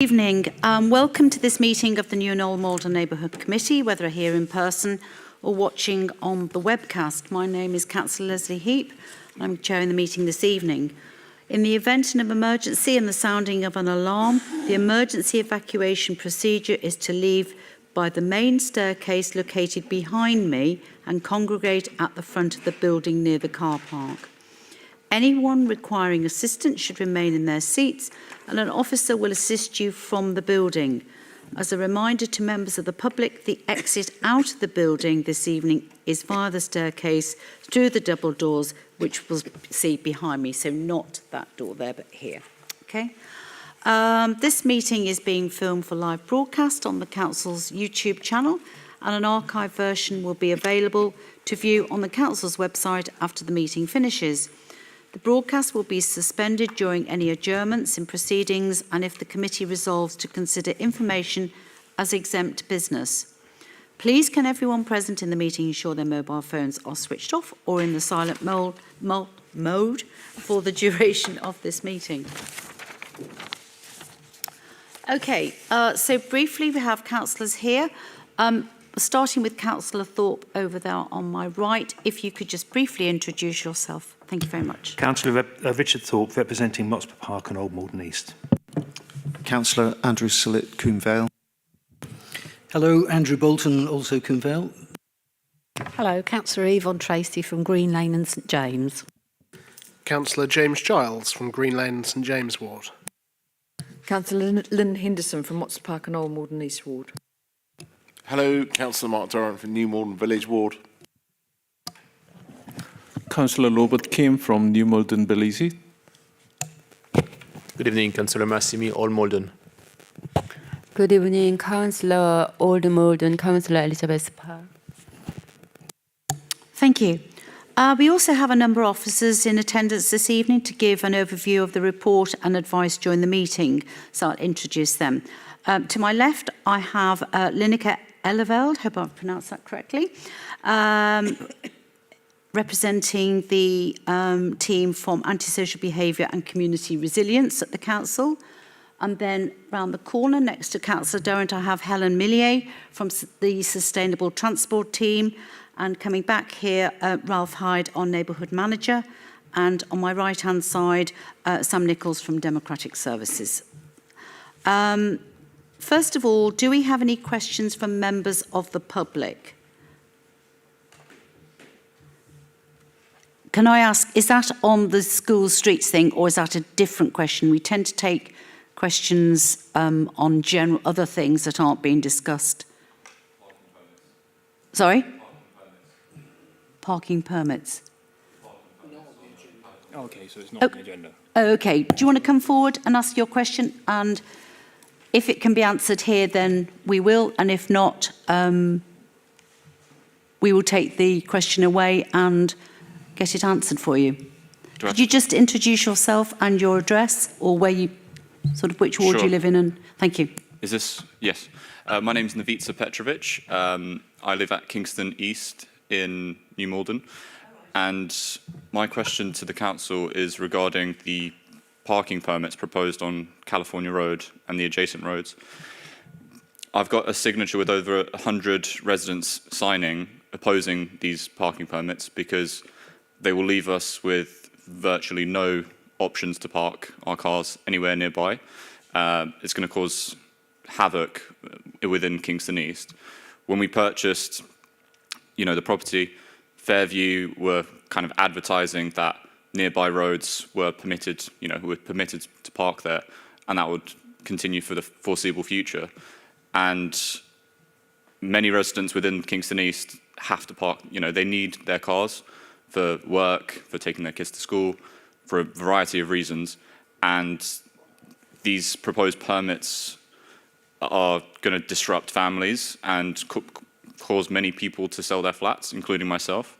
Evening. Welcome to this meeting of the New and Old Malden Neighbourhood Committee, whether here in person or watching on the webcast. My name is Councillor Leslie Heap. I'm chairing the meeting this evening. In the event of an emergency and the sounding of an alarm, the emergency evacuation procedure is to leave by the main staircase located behind me and congregate at the front of the building near the car park. Anyone requiring assistance should remain in their seats and an officer will assist you from the building. As a reminder to members of the public, the exit out of the building this evening is via the staircase through the double doors, which we'll see behind me. So not that door there, but here. Okay. This meeting is being filmed for live broadcast on the Council's YouTube channel, and an archive version will be available to view on the Council's website after the meeting finishes. The broadcast will be suspended during any adjournments in proceedings and if the committee resolves to consider information as exempt business. Please can everyone present in the meeting ensure their mobile phones are switched off or in the silent mode for the duration of this meeting. Okay, so briefly we have councillors here. Starting with Councillor Thorpe over there on my right, if you could just briefly introduce yourself. Thank you very much. Councillor Richard Thorpe, representing Motspur Park and Old Malden East. Councillor Andrew Sillett, Combe Vale. Hello, Andrew Bolton, also Combe Vale. Hello, Councillor Yvonne Tracy from Green Lane and St James. Councillor James Giles from Green Lane and St James Ward. Councillor Lynn Henderson from Motspur Park and Old Malden East Ward. Hello, Councillor Mark Durrant from New Malden Village Ward. Councillor Robert Kim from New Malden Belize. Good evening, Councillor Massimi, Old Malden. Good evening, Councillor Old Malden, Councillor Elizabeth Parr. Thank you. We also have a number of officers in attendance this evening to give an overview of the report and advice during the meeting, so I'll introduce them. To my left, I have Linneke Eleveld, hope I've pronounced that correctly, representing the team from Antisocial Behaviour and Community Resilience at the Council. And then round the corner next to Councillor Durrant, I have Helen Millier from the Sustainable Transport team. And coming back here, Ralph Hyde, our Neighbourhood Manager. And on my right-hand side, Sam Nichols from Democratic Services. First of all, do we have any questions from members of the public? Can I ask, is that on the school streets thing or is that a different question? We tend to take questions on general other things that aren't being discussed. Sorry? Parking permits. Okay, so it's not on the agenda. Okay, do you want to come forward and ask your question? And if it can be answered here, then we will. And if not, we will take the question away and get it answered for you. Could you just introduce yourself and your address or where you, sort of which ward you live in? And thank you. Is this? Yes. My name's Navica Petrovic. I live at Kingston East in New Malden. And my question to the council is regarding the parking permits proposed on California Road and the adjacent roads. I've got a signature with over 100 residents signing opposing these parking permits because they will leave us with virtually no options to park our cars anywhere nearby. It's going to cause havoc within Kingston East. When we purchased, the property, Fairview were kind of advertising that nearby roads were permitted, to park there, and that would continue for the foreseeable future. And many residents within Kingston East have to park, they need their cars for work, for taking their kids to school, for a variety of reasons. And these proposed permits are going to disrupt families and cause many people to sell their flats, including myself.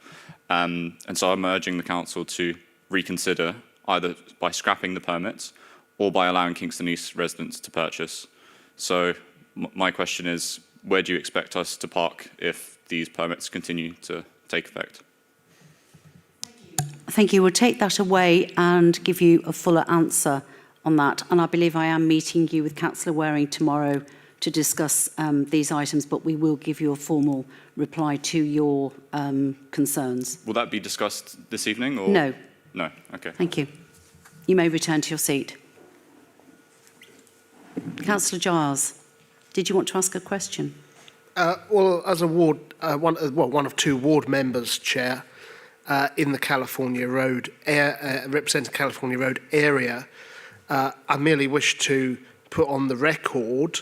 And so I'm urging the council to reconsider either by scrapping the permits or by allowing Kingston East residents to purchase. So my question is, where do you expect us to park if these permits continue to take effect? Thank you. We'll take that away and give you a fuller answer on that. And I believe I am meeting you with Councillor Waring tomorrow to discuss these items, but we will give you a formal reply to your concerns. Will that be discussed this evening? Or? No. No, okay. Thank you. You may return to your seat. Councillor Giles, did you want to ask a question? Well, as a ward, one of two ward members, Chair, in the California Road, representing California Road area, I merely wish to put on the record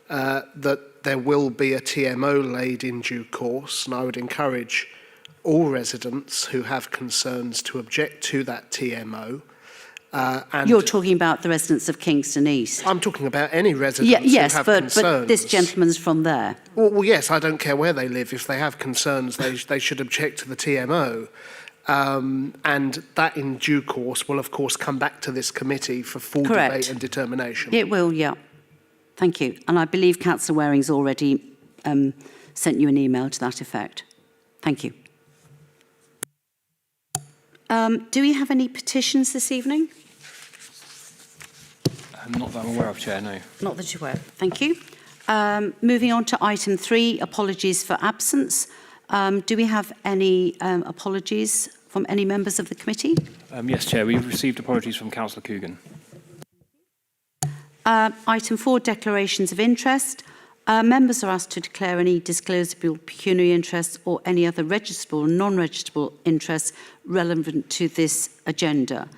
that there will be a TMO laid in due course, and I would encourage all residents who have concerns to object to that TMO. And you're talking about the residents of Kingston East. I'm talking about any residents who have concerns. But this gentleman's from there. Well, yes, I don't care where they live. If they have concerns, they should object to the TMO. And that in due course will, of course, come back to this committee for full debate and determination. It will, yeah. Thank you. And I believe Councillor Waring's already sent you an email to that effect. Thank you. Do we have any petitions this evening? Not that I'm aware of, Chair, no. Not that you're aware. Thank you. Moving on to item 3, apologies for absence. Do we have any apologies from any members of the committee? Yes, Chair, we've received apologies from Councillor Coogan. Item 4, declarations of interest. Members are asked to declare any disclosable pecuniary interests or any other registrable or non-registrable interests relevant to this agenda.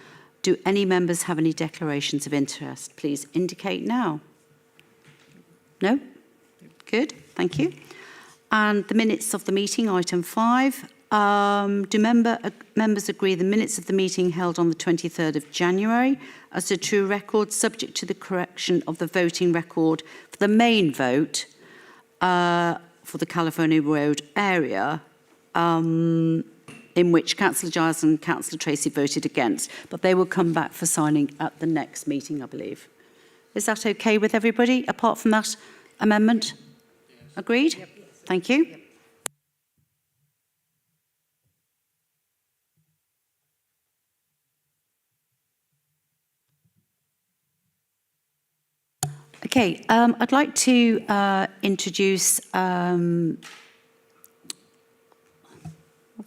Do any members have any declarations of interest? Please indicate now. No? Good, thank you. And the minutes of the meeting, item 5. Do members agree the minutes of the meeting held on the 23rd of January as a true record, subject to the correction of the voting record for the main vote for the California Road area, in which Councillor Giles and Councillor Tracy voted against, but they will come back for signing at the next meeting, I believe. Is that okay with everybody, apart from that amendment? Agreed? Yep. Thank you. Yep. Okay, I'd like to introduce I've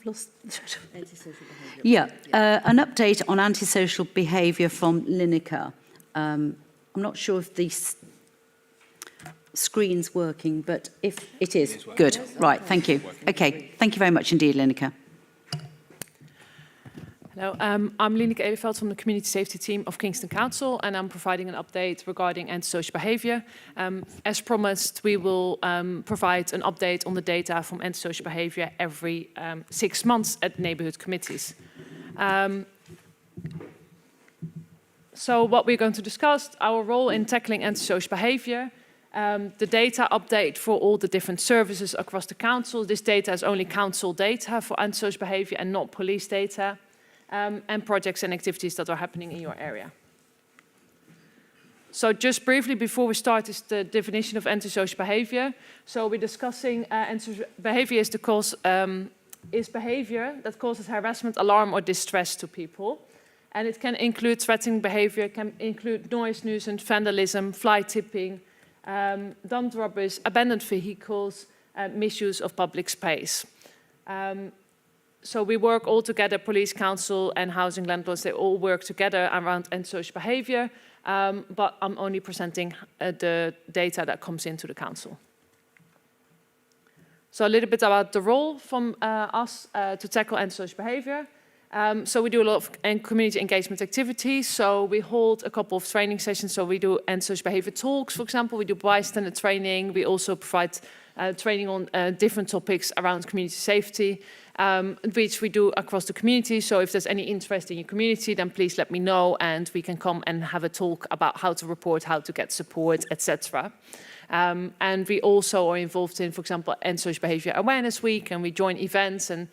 lost antisocial behaviour. Yeah, an update on antisocial behaviour from Lineker. I'm not sure if the screen's working, but if it is, good. Right, thank you. Okay, thank you very much indeed, Lineker. Hello, I'm Lineke Eleveld from the Community Safety Team of Kingston Council, and I'm providing an update regarding antisocial behaviour. As promised, we will provide an update on the data from antisocial behaviour every 6 months at neighbourhood committees. So what we're going to discuss, our role in tackling antisocial behaviour, the data update for all the different services across the council. This data is only council data for antisocial behaviour and not police data. And projects and activities that are happening in your area. So just briefly before we start is the definition of antisocial behaviour. So we're discussing antisocial behaviour is behaviour that causes harassment, alarm or distress to people. And it can include threatening behaviour, can include noise, nuisance, vandalism, fly tipping, dumped rubbish, abandoned vehicles, misuse of public space. So we work all together, police, council and housing landlords, they all work together around antisocial behaviour, but I'm only presenting the data that comes into the council. So a little bit about the role from us to tackle antisocial behaviour. So we do a lot of community engagement activities. So we hold a couple of training sessions. So we do antisocial behaviour talks, for example. We do bystander training. We also provide training on different topics around community safety, which we do across the community. So if there's any interest in your community, then please let me know and we can come and have a talk about how to report, how to get support, etc. And we also are involved in, for example, Antisocial Behaviour Awareness Week, and we join events and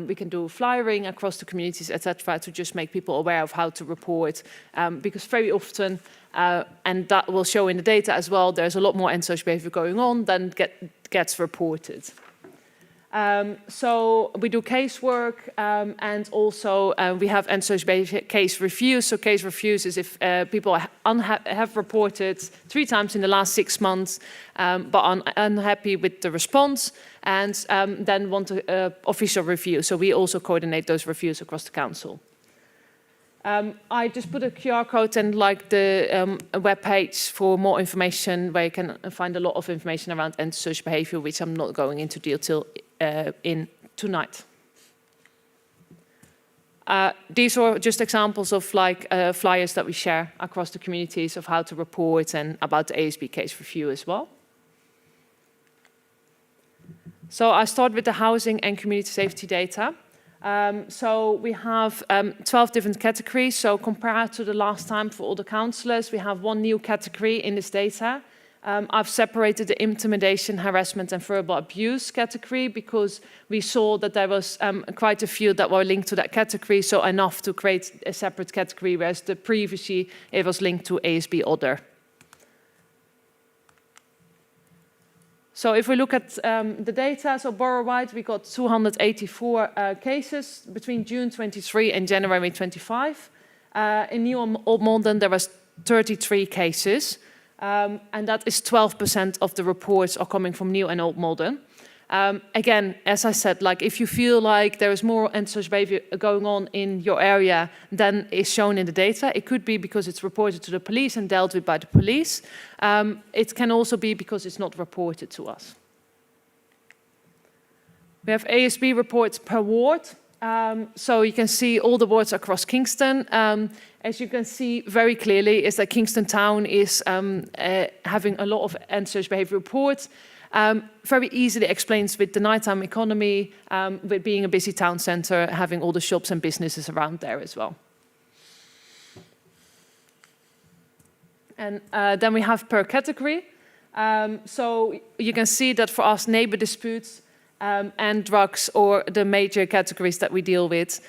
we can do flyering across the communities, etc., to just make people aware of how to report. Because very often, and that will show in the data as well, there's a lot more antisocial behaviour going on than gets reported. So we do casework and also we have end-social behaviour case reviews. So case reviews is if people have reported 3 times in the last 6 months but are unhappy with the response and then want an official review. So we also coordinate those reviews across the council. I just put a QR code and like the web page for more information where you can find a lot of information around antisocial behaviour, which I'm not going into detail in tonight. These are just examples of like flyers that we share across the communities of how to report and about the ASB case review as well. So I start with the housing and community safety data. So we have 12 different categories. So compared to the last time for all the councillors, we have 1 new category in this data. I've separated the intimidation, harassment and verbal abuse category because we saw that there was quite a few that were linked to that category, so enough to create a separate category, whereas previously it was linked to ASB Other. So if we look at the data, so borough-wide, we got 284 cases between June 23 and January 25. In New Old Malden, there was 33 cases, and that is 12% of the reports are coming from New and Old Malden. Again, as I said, like if you feel like there is more antisocial behaviour going on in your area than is shown in the data, it could be because it's reported to the police and dealt with by the police. It can also be because it's not reported to us. We have ASB reports per ward. So you can see all the wards across Kingston. As you can see very clearly is that Kingston Town is having a lot of antisocial behaviour reports. Very easily explains with the nighttime economy, with being a busy town centre, having all the shops and businesses around there as well. And then we have per category. So you can see that for us, neighbour disputes and drugs are the major categories that we deal with.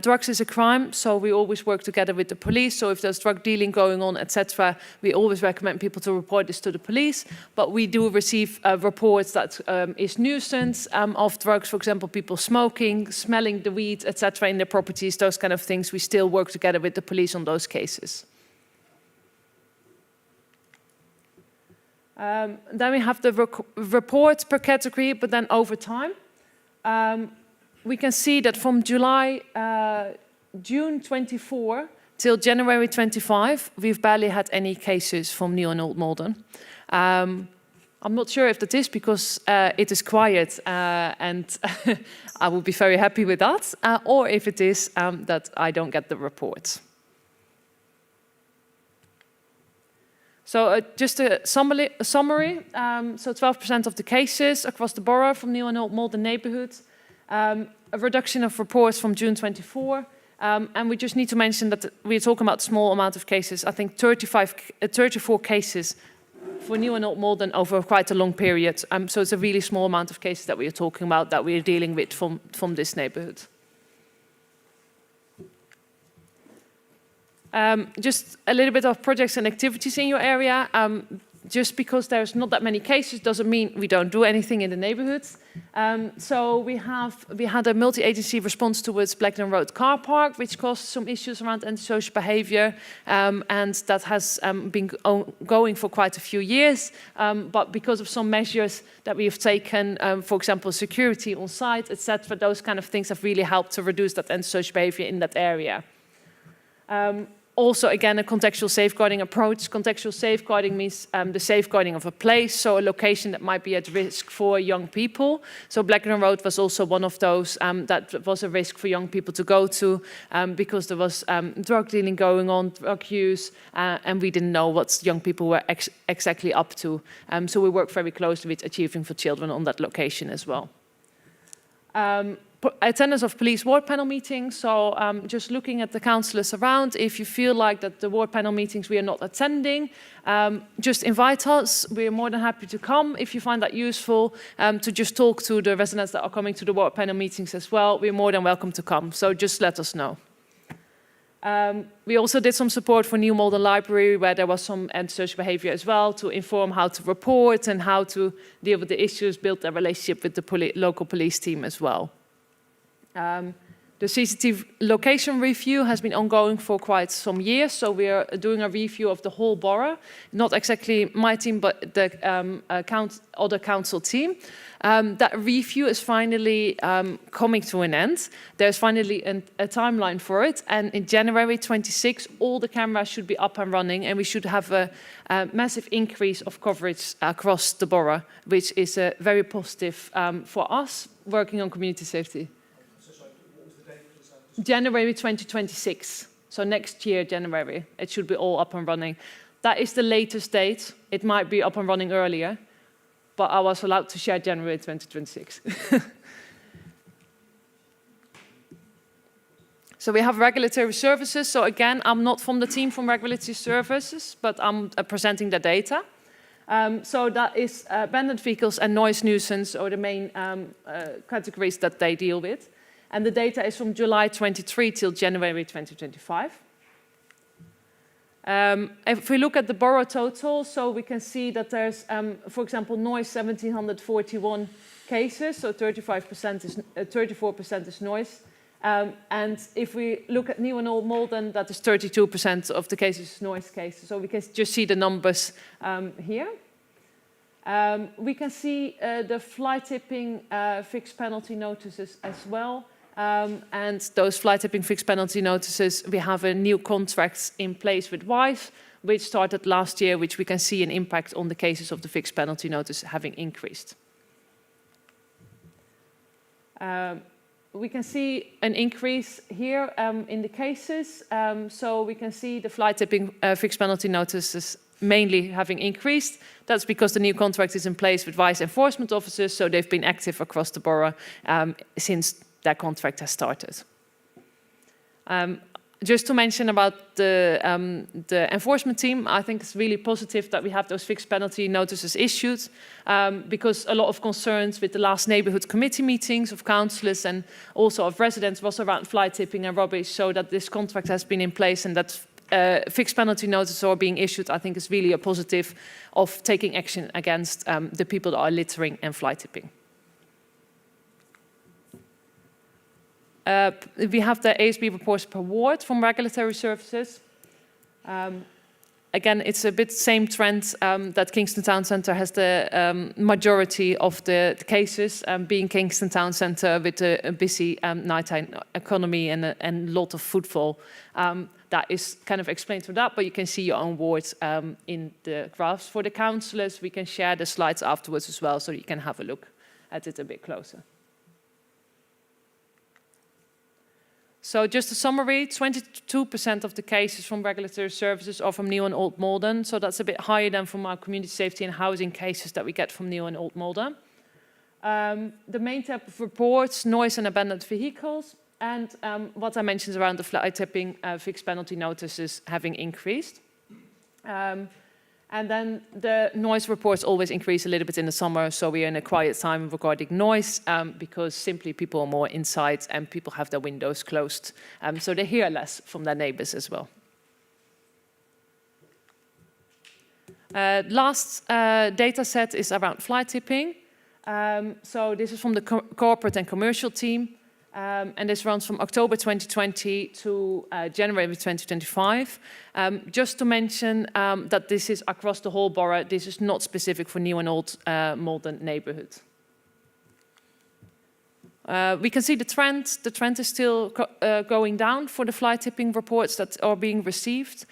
Drugs is a crime, so we always work together with the police. So if there's drug dealing going on, etc., we always recommend people to report this to the police. But we do receive reports that is nuisance of drugs, for example, people smoking, smelling the weed, etc., in their properties, those kind of things. We still work together with the police on those cases. Then we have the reports per category, but then over time. We can see that from June 24 till January 25, we've barely had any cases from New and Old Malden. I'm not sure if that is because it is quiet and I will be very happy with that, or if it is that I don't get the reports. So just a summary, so 12% of the cases across the borough from New and Old Malden Neighbourhood, a reduction of reports from June 24, and we just need to mention that we're talking about a small amount of cases. I think 34 cases for New and Old Malden over quite a long period, so it's a really small amount of cases that we are talking about that we are dealing with from this neighbourhood. Just a little bit of projects and activities in your area. Just because there's not that many cases doesn't mean we don't do anything in the neighbourhoods. So we had a multi-agency response towards Blackburn Road car park, which caused some issues around antisocial behaviour, and that has been going for quite a few years. But because of some measures that we have taken, for example, security on site, etc., those kind of things have really helped to reduce that antisocial behaviour in that area. Also, again, a contextual safeguarding approach. Contextual safeguarding means the safeguarding of a place, so a location that might be at risk for young people. So Blackburn Road was also one of those that was a risk for young people to go to because there was drug dealing going on, drug use, and we didn't know what young people were exactly up to. So we work very closely with Achieving for Children on that location as well. Attendance of police ward panel meetings, so just looking at the councillors around, if you feel like that the ward panel meetings we are not attending, just invite us. We're more than happy to come if you find that useful, to just talk to the residents that are coming to the ward panel meetings as well. We're more than welcome to come, so just let us know. We also did some support for New Malden Library, where there was some antisocial behaviour as well, to inform how to report and how to deal with the issues, build a relationship with the local police team as well. The CCTV location review has been ongoing for quite some years, so we are doing a review of the whole borough, not exactly my team, but the other council team. That review is finally coming to an end. There's finally a timeline for it, and in January 26, all the cameras should be up and running, and we should have a massive increase of coverage across the borough, which is very positive for us working on community safety. January 2026, so next year, January, it should be all up and running. That is the latest date. It might be up and running earlier, but I was allowed to share January 2026. So we have regulatory services. So again, I'm not from the team from regulatory services, but I'm presenting the data. So that is abandoned vehicles and noise nuisance are the main categories that they deal with. And the data is from July 23 till January 2025. If we look at the borough total, so we can see that there's, for example, noise 1,741 cases, so 34% is noise. And if we look at New and Old Malden, that is 32% of the cases noise cases. So we can just see the numbers here. We can see the fly tipping fixed penalty notices as well. And those fly tipping fixed penalty notices, we have a new contract in place with WISE, which started last year, which we can see an impact on the cases of the fixed penalty notice having increased. We can see an increase here in the cases. So we can see the fly tipping fixed penalty notices mainly having increased. That's because the new contract is in place with WISE enforcement officers, so they've been active across the borough since that contract has started. Just to mention about the enforcement team, I think it's really positive that we have those fixed penalty notices issued because a lot of concerns with the last neighbourhood committee meetings of councillors and also of residents was around fly tipping and rubbish, so that this contract has been in place and that fixed penalty notices are being issued, I think is really a positive of taking action against the people that are littering and fly tipping. We have the ASB reports per ward from regulatory services. Again, it's a bit same trend that Kingston Town Centre has the majority of the cases, being Kingston Town Centre with a busy nighttime economy and a lot of footfall. That is kind of explained through that, but you can see your own wards in the graphs. For the councillors, we can share the slides afterwards as well, so you can have a look at it a bit closer. So just a summary, 22% of the cases from regulatory services are from New and Old Malden. So that's a bit higher than from our community safety and housing cases that we get from New and Old Malden. The main type of reports, noise and abandoned vehicles, and what I mentioned around the fly tipping fixed penalty notices having increased. And then the noise reports always increase a little bit in the summer, so we are in a quiet time regarding noise because simply people are more inside and people have their windows closed, so they hear less from their neighbours as well. Last data set is around fly tipping. So this is from the corporate and commercial team. And this runs from October 2020 to January 2025. Just to mention that this is across the whole borough. This is not specific for New and Old Malden neighbourhood. We can see the trend. The trend is still going down for the fly tipping reports that are being received.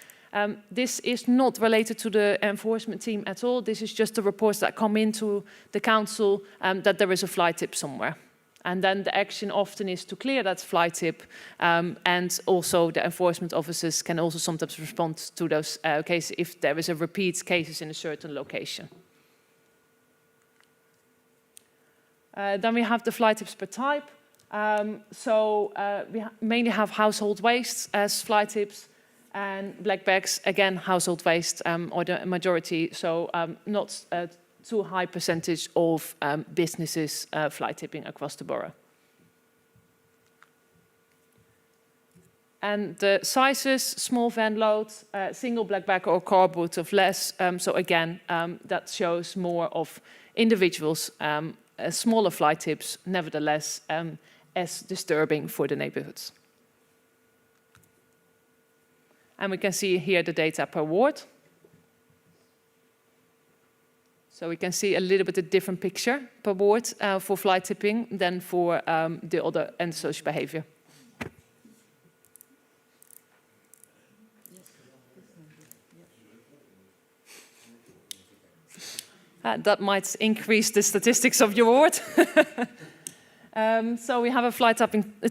This is not related to the enforcement team at all. This is just the reports that come into the council that there is a fly tip somewhere. And then the action often is to clear that fly tip, and also the enforcement officers can also sometimes respond to those cases if there is a repeat cases in a certain location. Then we have the fly tips per type. We mainly have household waste as fly tips, and black bags, again, household waste or the majority, so not too high percentage of businesses fly tipping across the borough. And the sizes, small van load, single black bag or carport of less. So again, that shows more of individuals, smaller flight tips, nevertheless, as disturbing for the neighborhoods. And we can see here the data per ward. So we can see a little bit a different picture per ward for flight tipping than for the other antisocial behavior. That might increase the statistics of your ward. So we have a flight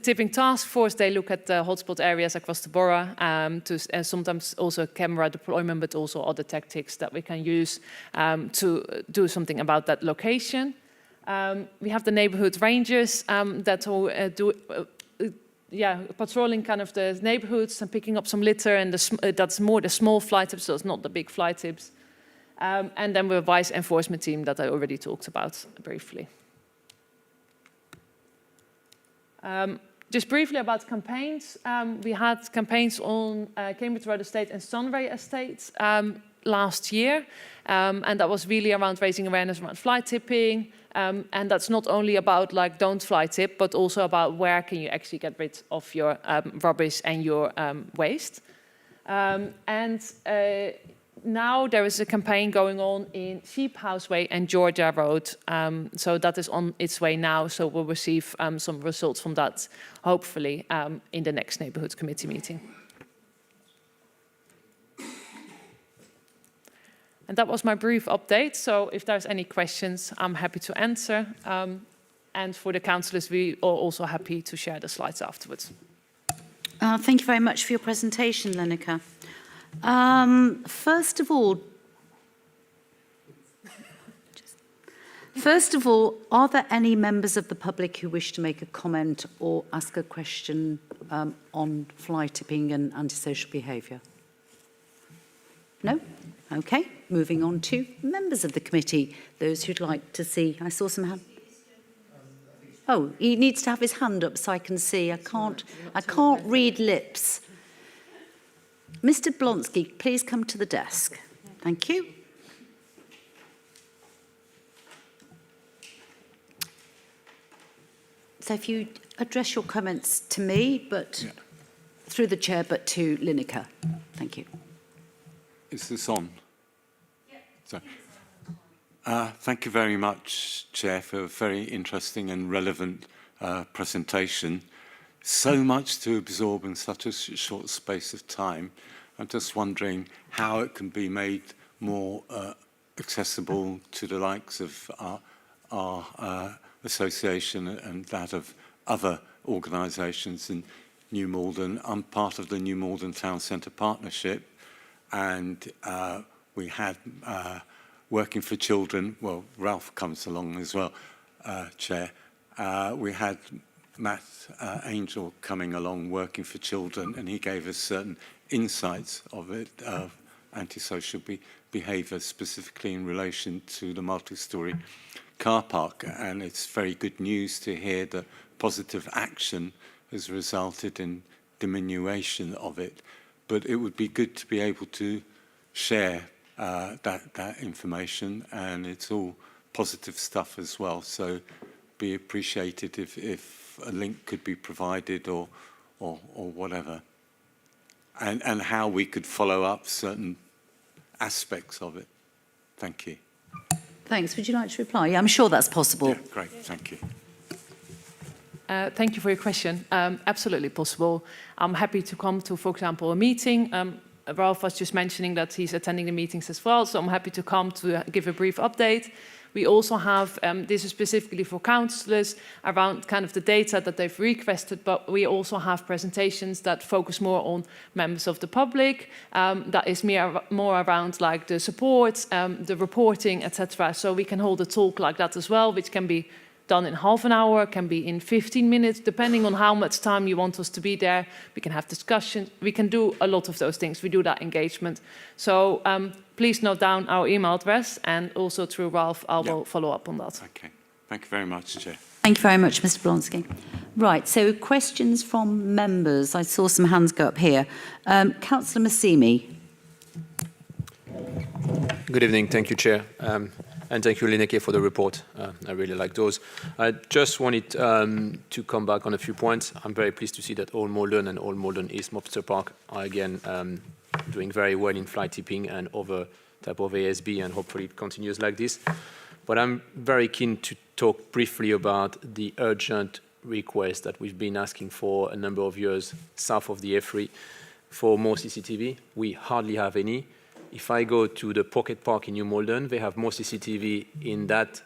tipping task force. They look at the hotspot areas across the borough, and sometimes also camera deployment, but also other tactics that we can use to do something about that location. We have the neighbourhood rangers that will do patrolling kind of the neighbourhoods and picking up some litter, and that's more the small flight tips, so it's not the big flight tips. And then we have a vice enforcement team that I already talked about briefly. Just briefly about campaigns. We had campaigns on Cambridge Road Estate and Sunray Estate last year. And that was really around raising awareness around fly tipping. And that's not only about like don't fly tip, but also about where can you actually get rid of your rubbish and your waste. Now there is a campaign going on in Sheep House Way and Georgia Road. So that is on its way now. So we'll receive some results from that, hopefully, in the next Neighbourhood Committee meeting. And that was my brief update. So if there's any questions, I'm happy to answer. And for the councillors, we are also happy to share the slides afterwards. Thank you very much for your presentation, Lenica. First of all, are there any members of the public who wish to make a comment or ask a question on fly tipping and antisocial behaviour? No? Okay, moving on to members of the committee, those who'd like to see. I saw some hands. Oh, he needs to have his hand up so I can see. I can't read lips. Mr. Blonsky, please come to the desk. Thank you. So if you address your comments to me, but through the chair, but to Lineker. Thank you. Is this on? So, thank you very much, Chair, for a very interesting and relevant presentation. So much to absorb in such a short space of time. I'm just wondering how it can be made more accessible to the likes of our association and that of other organisations in New Malden. I'm part of the New Malden Town Centre Partnership, and we had Working for Children. Well, Ralph comes along as well, Chair. We had Matt Angel coming along, Working for Children, and he gave us certain insights of it, of antisocial behaviour, specifically in relation to the multi-storey car park. And it's very good news to hear that positive action has resulted in diminution of it. But it would be good to be able to share that information, and it's all positive stuff as well. So be appreciated if a link could be provided or whatever, and how we could follow up certain aspects of it. Thank you. Thanks. Would you like to reply? Yeah, I'm sure that's possible. Yeah, great. Thank you. Thank you for your question. Absolutely possible. I'm happy to come to, for example, a meeting. Ralph was just mentioning that he's attending the meetings as well, so I'm happy to come to give a brief update. We also have, this is specifically for councillors, around kind of the data that they've requested, but we also have presentations that focus more on members of the public, that is more around like the support, the reporting, etc. So we can hold a talk like that as well, which can be done in half an hour, can be in 15 minutes, depending on how much time you want us to be there. We can have discussions. We can do a lot of those things. We do that engagement. So please note down our email address, and also through Ralph, I will follow up on that. Okay. Thank you very much, Chair. Thank you very much, Mr. Blonsky. Right, so questions from members. I saw some hands go up here. Councillor Massimi. Good evening. Thank you, Chair. And thank you, Lineke, for the report. I really like those. I just wanted to come back on a few points. I'm very pleased to see that Old Malden and Old Malden East Mobster Park are again doing very well in fly tipping and other type of ASB, and hopefully it continues like this. But I'm very keen to talk briefly about the urgent request that we've been asking for a number of years south of the A3 for more CCTV. We hardly have any. If I go to the Pocket Park in New Malden, they have more CCTV in that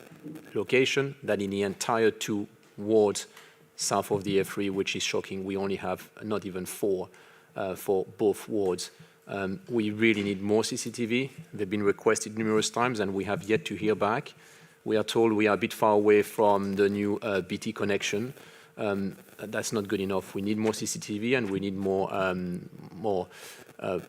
location than in the entire 2 wards south of the A3, which is shocking. We only have not even 4 for both wards. We really need more CCTV. They've been requested numerous times and we have yet to hear back. We are told we are a bit far away from the new BT connection. That's not good enough. We need more CCTV and we need more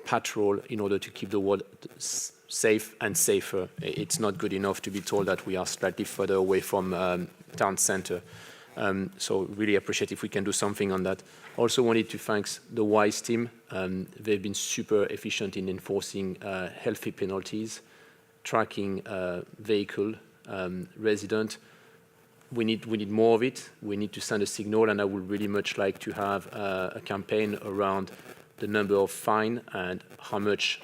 patrol in order to keep the world safe and safer. It's not good enough to be told that we are slightly further away from town centre. So really appreciate if we can do something on that. Also wanted to thank the WISE team. They've been super efficient in enforcing healthy penalties, tracking vehicle, resident. We need more of it. We need to send a signal, and I would really much like to have a campaign around the number of fine and how much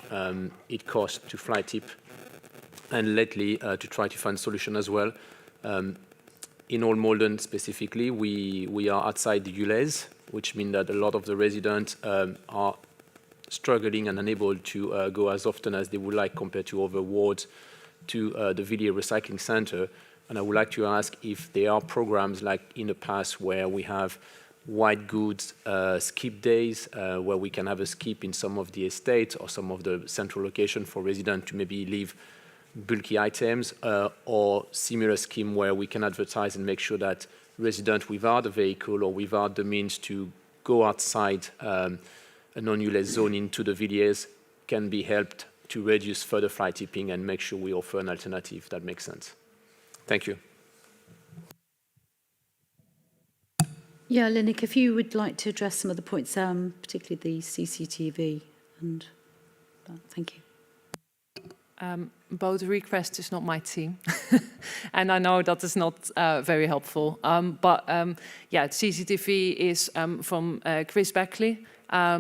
it costs to fly tip, and lately to try to find solution as well. In Old Malden specifically, we are outside the ULEZ, which means that a lot of the residents are struggling and unable to go as often as they would like compared to other wards to the Villiers Recycling Centre. And I would like to ask if there are programs like in the past where we have white goods skip days, where we can have a skip in some of the estates or some of the central location for residents to maybe leave bulky items, or similar scheme where we can advertise and make sure that residents without a vehicle or without the means to go outside a non-ULEZ zone into the Villiers can be helped to reduce further fly tipping and make sure we offer an alternative. That makes sense. Thank you. Yeah, Linnick, if you would like to address some of the points, particularly the CCTV, and thank you. Both request is not my team, and I know that is not very helpful. Yeah, CCTV is from Chris Beckley.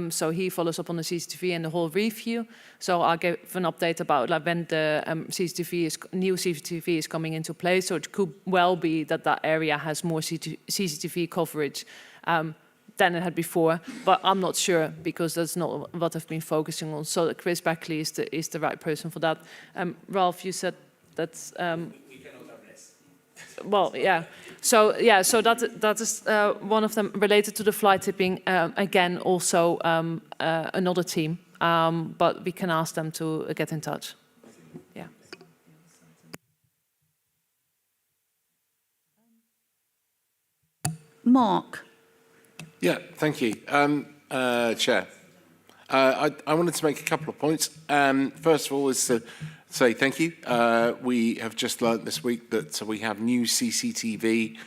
So he follows up on the CCTV and the whole review. So I'll give an update about like when the new CCTV is coming into place. So it could well be that that area has more CCTV coverage than it had before, but I'm not sure because that's not what I've been focusing on. So Chris Beckley is the right person for that. Ralph, you said that's. Well, yeah. So that is one of them related to the fly tipping. Again, also another team, but we can ask them to get in touch. Yeah. Mark. Yeah, thank you, Chair. I wanted to make a couple of points. First of all, is to say thank you. We have just learnt this week that we have new CCTV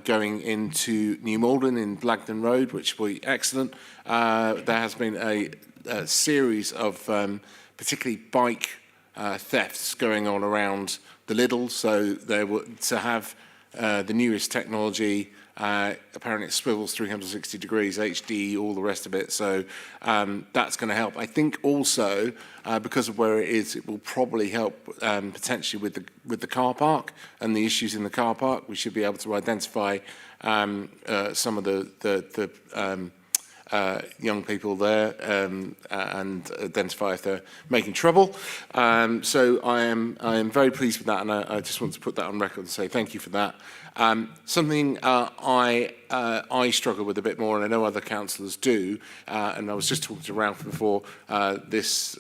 going into New Malden in Blagden Road, which will be excellent. There has been a series of particularly bike thefts going on around the Lidl, so to have the newest technology. Apparently it swivels 360 degrees, HD, all the rest of it. So that's going to help. I think also because of where it is, it will probably help potentially with the car park and the issues in the car park. We should be able to identify some of the young people there and identify if they're making trouble. So I am very pleased with that, and I just want to put that on record and say thank you for that. Something I struggle with a bit more, and I know other councillors do, and I was just talking to Ralph before this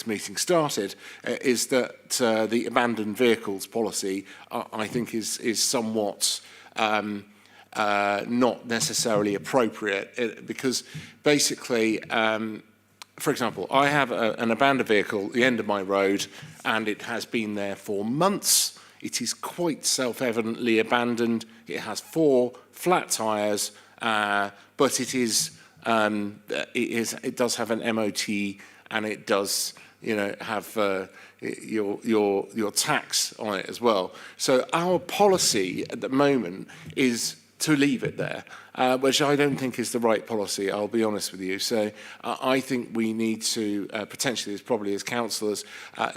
meeting started, is that the abandoned vehicles policy, I think, is somewhat not necessarily appropriate, because basically, for example, I have an abandoned vehicle at the end of my road, and it has been there for months. It is quite self-evidently abandoned. It has 4 flat tyres, but it does have an MOT, and it does, have your tax on it as well. So our policy at the moment is to leave it there, which I don't think is the right policy, I'll be honest with you. So I think we need to, potentially, as councillors,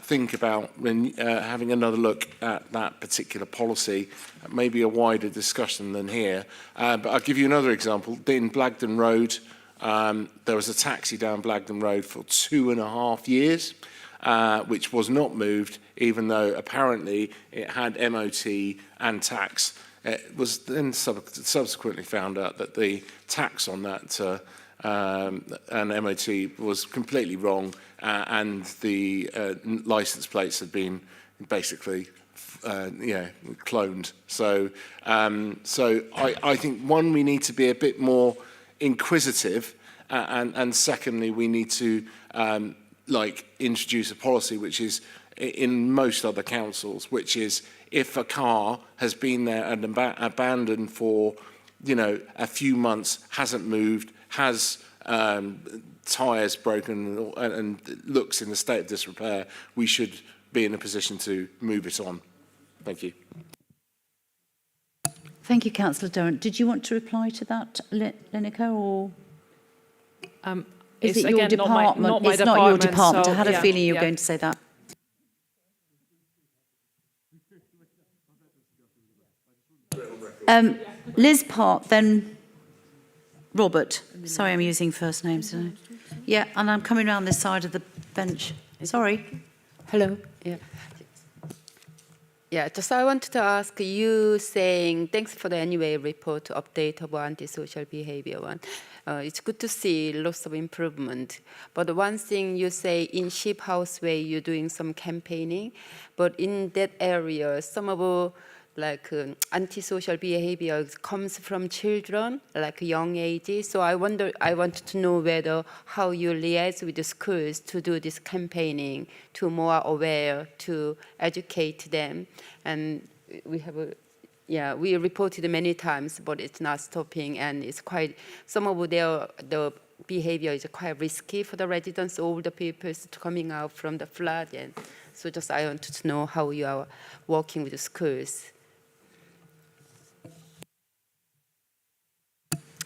think about having another look at that particular policy, maybe a wider discussion than here. But I'll give you another example. In Blagden Road, there was a taxi down Blagden Road for 2.5 years, which was not moved, even though apparently it had MOT and tax. It was then subsequently found out that the tax on that and MOT was completely wrong, and the licence plates had been basically cloned. So, I think, one, we need to be a bit more inquisitive, and secondly, we need to introduce a policy which is in most other councils, which is if a car has been there and abandoned for, a few months, hasn't moved, has tyres broken and looks in a state of disrepair, we should be in a position to move it on. Thank you. Thank you, Councillor Durrant. Did you want to reply to that, Lineker, or is it your department? Not my it's not your department, department. so, I had a feeling you were yeah. going to say that. Liz Park, then Robert. Sorry, I'm using first names today. Yeah, and I'm coming around this side of the bench. Sorry. Hello. Yeah. Yeah, just I wanted to ask you, saying thanks for the anyway report update about antisocial behavior one. It's good to see lots of improvement. But one thing you say in Sheep House Way, you're doing some campaigning, but in that area, some of antisocial behavior comes from children, like young age. So I wanted to know how you liaise with the schools to do this campaigning, to more aware, to educate them. And we have we reported many times, but it's not stopping, and it's quite, some of the behavior is quite risky for the residents, older people coming out from the flood. And so just I wanted to know how you are working with the schools.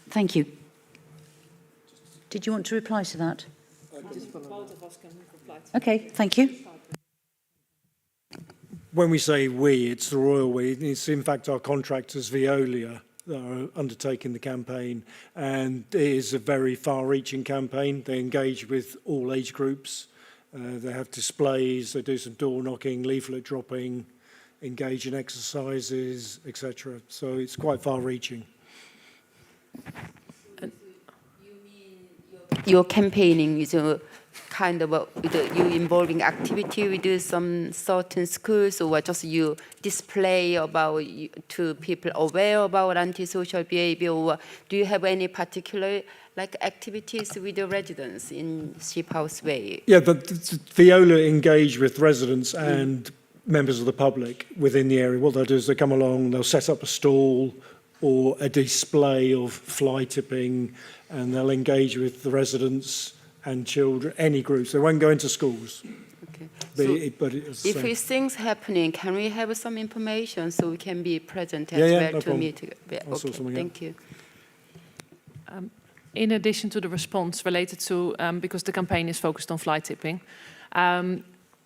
Thank you. Did you want to reply to that? Okay, thank you. When we say we, it's the Royal We. It's in fact our contractors, Veolia, that are undertaking the campaign, and it is a very far-reaching campaign. They engage with all age groups. They have displays, they do some door knocking, leaflet dropping, engage in exercises, etc. So it's quite far-reaching. Your campaigning is a kind of you involving activity with some certain schools, or just you display about to people aware about antisocial behavior, or do you have any particular activities with the residents in Sheep House Way? Yeah, but Veolia engage with residents and members of the public within the area. What they'll do is they come along, they'll set up a stall or a display of fly tipping, and they'll engage with the residents and children, any groups. They won't go into schools. Okay. But if these things happening, can we have some information so we can be present as no to problem. meet? Okay, thank you. In addition to the response related to, because the campaign is focused on fly tipping,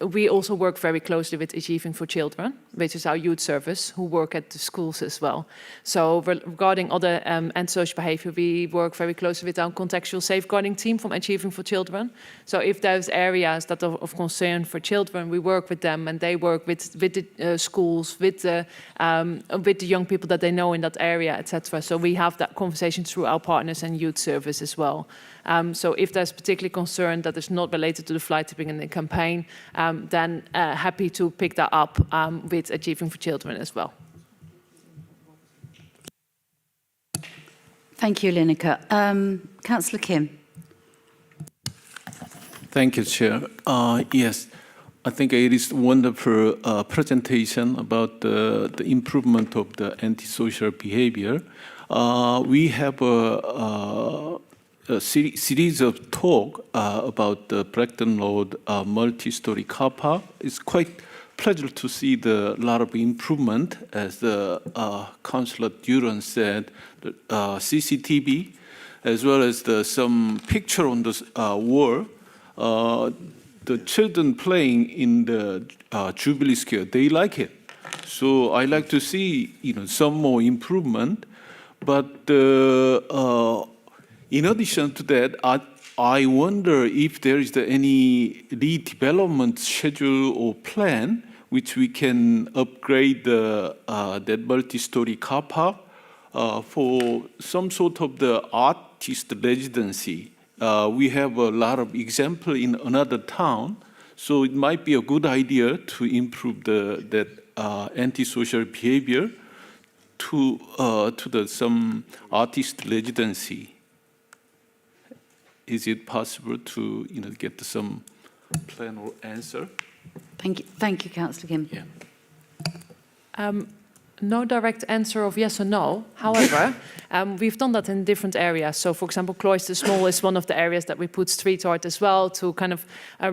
we also work very closely with Achieving for Children, which is our youth service, who work at the schools as well. So regarding other antisocial behavior, we work very closely with our contextual safeguarding team from Achieving for Children. So if there's areas that are of concern for children, we work with them, and they work with the schools, with the young people that they know in that area, etc. So we have that conversation through our partners and youth service as well. So if there's particularly concern that is not related to the fly tipping in the campaign, then happy to pick that up with Achieving for Children as well. Thank you, Lineker. Councillor Kim. Thank you, Chair. Yes, I think it is wonderful presentation about the improvement of the antisocial behavior. We have a series of talk about the Blackton Road multi-story car park. It's quite pleasure to see the lot of improvement, as the Councillor Duran said, the CCTV, as well as some picture on the wall. The children playing in the Jubilee Square, they like it. So I like to see, some more improvement. But in addition to that, I wonder if there is any redevelopment schedule or plan which we can upgrade that multi-story car park for some sort of the artist residency. We have a lot of example in another town, so it might be a good idea to improve that antisocial behavior to some artist residency. Is it possible to get some plan or answer? Thank you, Councillor Kim. Yeah. No direct answer of yes or no. However, we've done that in different areas. So, for example, Cloister Small is one of the areas that we put street art as well to kind of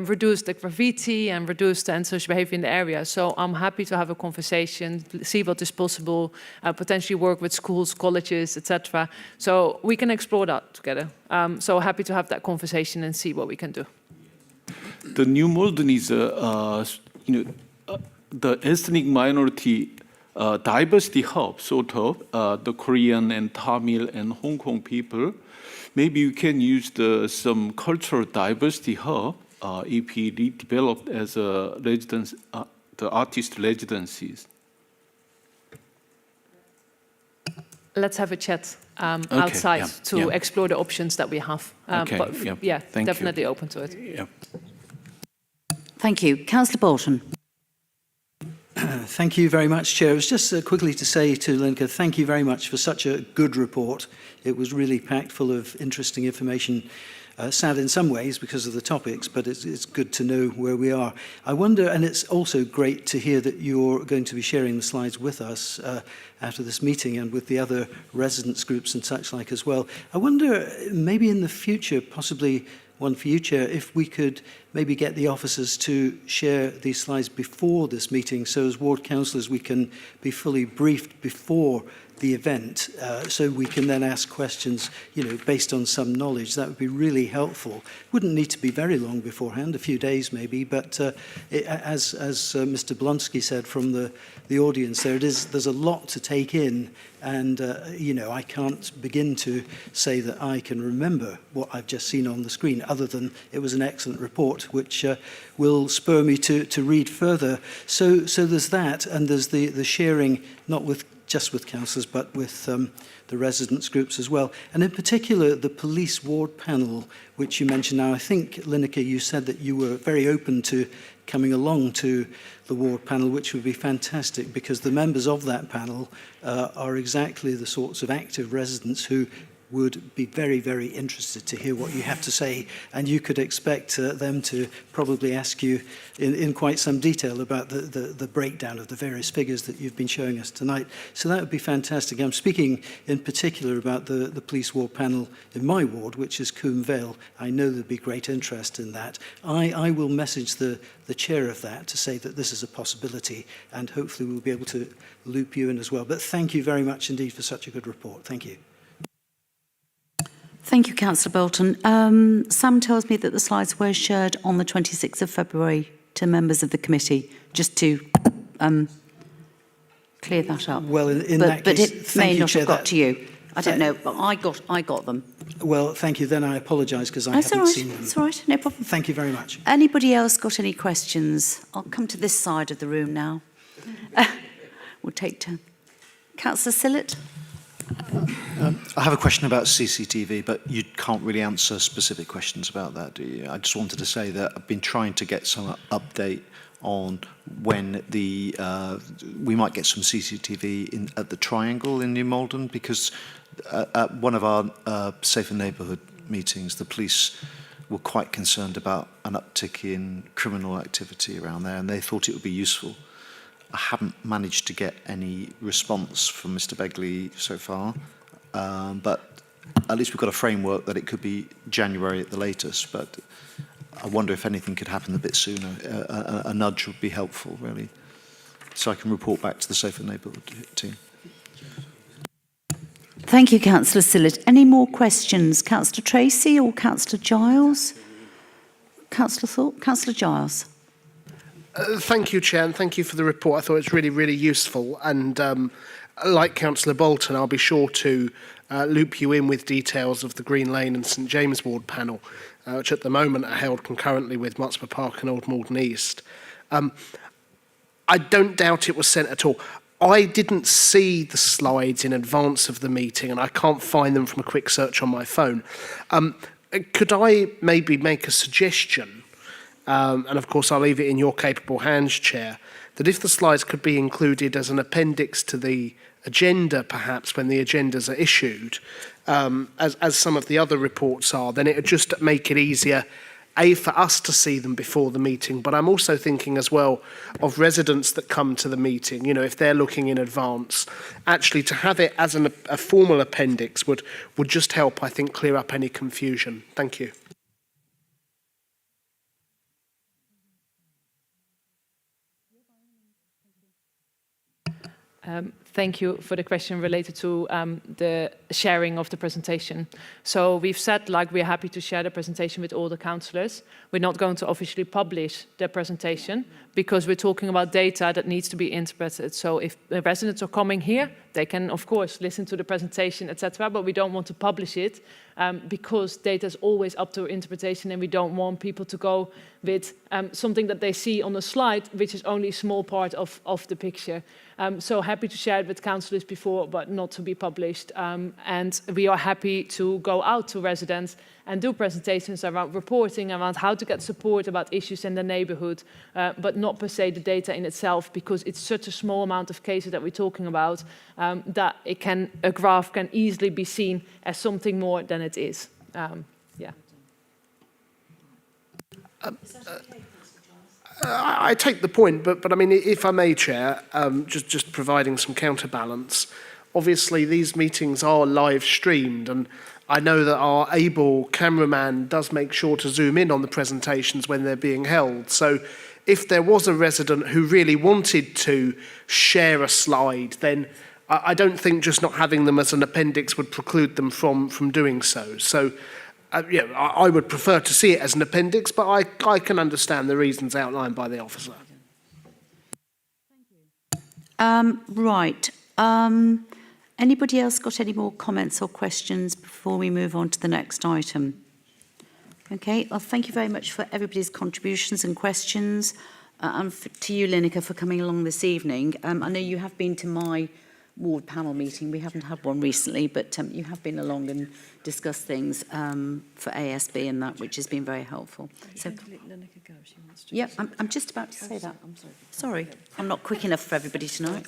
reduce the graffiti and reduce the antisocial behavior in the area. So I'm happy to have a conversation, see what is possible, potentially work with schools, colleges, etc. So we can explore that together. So happy to have that conversation and see what we can do. The New Malden is, the ethnic minority diversity hub, sort of, the Korean and Tamil and Hong Kong people. Maybe you can use some cultural diversity hub if we redeveloped as a residence, the artist residencies. Let's have a chat outside to explore the options that we have. But definitely open to it. Yeah. Thank you. Councillor Bolton. Thank you very much, Chair. It was just quickly to say to Linka, thank you very much for such a good report. It was really packed full of interesting information, sad in some ways because of the topics, but it's good to know where we are. I wonder, and it's also great to hear that you're going to be sharing the slides with us after this meeting and with the other residents groups and such like as well. I wonder, maybe in the future, possibly one for you, Chair, if we could maybe get the officers to share these slides before this meeting, so as ward councillors we can be fully briefed before the event, so we can then ask questions, based on some knowledge. That would be really helpful. Wouldn't need to be very long beforehand, a few days maybe, but as Mr. Blonsky said from the audience, there's a lot to take in, and I can't begin to say that I can remember what I've just seen on the screen, other than it was an excellent report, which will spur me to read further. So there's that, and there's the sharing, not just with councillors, but with the residents groups as well. And in particular, the police ward panel, which you mentioned now. I think, Lineker, you said that you were very open to coming along to the ward panel, which would be fantastic, because the members of that panel are exactly the sorts of active residents who would be very, very interested to hear what you have to say, and you could expect them to probably ask you in quite some detail about the breakdown of the various figures that you've been showing us tonight. So that would be fantastic. I'm speaking in particular about the police ward panel in my ward, which is Coombe Vale. I know there'd be great interest in that. I will message the chair of that to say that this is a possibility, and hopefully we'll be able to loop you in as well. But thank you very much indeed for such a good report. Thank you. Thank you, Councillor Bolton. Sam tells me that the slides were shared on the 26th of February to members of the committee, just to clear that up. Well, in that case, but it may not have got to you. I don't know, but I got them. Well, thank you. Then I apologise because I haven't seen them. That's all right, no problem. Thank you very much. Anybody else got any questions? I'll come to this side of the room now. We'll take turn. Councillor Sillett. I have a question about CCTV, but you can't really answer specific questions about that, do you? I just wanted to say that I've been trying to get some update on when we might get some CCTV at the Triangle in New Malden, because at one of our Safer Neighbourhood meetings, the police were quite concerned about an uptick in criminal activity around there, and they thought it would be useful. I haven't managed to get any response from Mr. Begley so far, but at least we've got a framework that it could be January at the latest, but I wonder if anything could happen a bit sooner. A nudge would be helpful, really, so I can report back to the Safer Neighbourhood team. Thank you, Councillor Sillett. Any more questions? Councillor Tracy or Councillor Giles? Councillor Thorpe? Councillor Giles. Thank you, Chair, and thank you for the report. I thought it was really, really useful. And like Councillor Bolton, I'll be sure to loop you in with details of the Green Lane and St James Ward panel, which at the moment are held concurrently with Motspur Park and Old Malden East. I don't doubt it was sent at all. I didn't see the slides in advance of the meeting, and I can't find them from a quick search on my phone. Could I maybe make a suggestion? And of course, I'll leave it in your capable hands, Chair, that if the slides could be included as an appendix to the agenda, perhaps, when the agendas are issued, as some of the other reports are, then it would just make it easier, A, for us to see them before the meeting, but I'm also thinking as well of residents that come to the meeting, you know, if they're looking in advance, actually to have it as a formal appendix would just help, I think, clear up any confusion. Thank you. Thank you for the question related to the sharing of the presentation. So we've said, like, we're happy to share the presentation with all the councillors. We're not going to officially publish the presentation because we're talking about data that needs to be interpreted. So if the residents are coming here, they can, of course, listen to the presentation, etc. But we don't want to publish it because data is always up to interpretation, and we don't want people to go with something that they see on the slide, which is only a small part of the picture. So happy to share it with councillors before, but not to be published. And we are happy to go out to residents and do presentations around reporting, around how to get support about issues in the neighbourhood, but not per se the data in itself, because it's such a small amount of cases that we're talking about that a graph can easily be seen as something more than it is. Yeah. I take the point, but I mean, if I may, Chair, just providing some counterbalance. Obviously, these meetings are live streamed, and I know that our able cameraman does make sure to zoom in on the presentations when they're being held. So if there was a resident who really wanted to share a slide, then I don't think just not having them as an appendix would preclude them from doing so. So yeah, I would prefer to see it as an appendix, but I can understand the reasons outlined by the officer. Right. Anybody else got any more comments or questions before we move on to the next item? Okay, well, thank you very much for everybody's contributions and questions, and to you, Lineker, for coming along this evening. I know you have been to my ward panel meeting. We haven't had one recently, but you have been along and discussed things for ASB and that, which has been very helpful. So, yeah, I'm just about to say that. I'm sorry, I'm not quick enough for everybody tonight.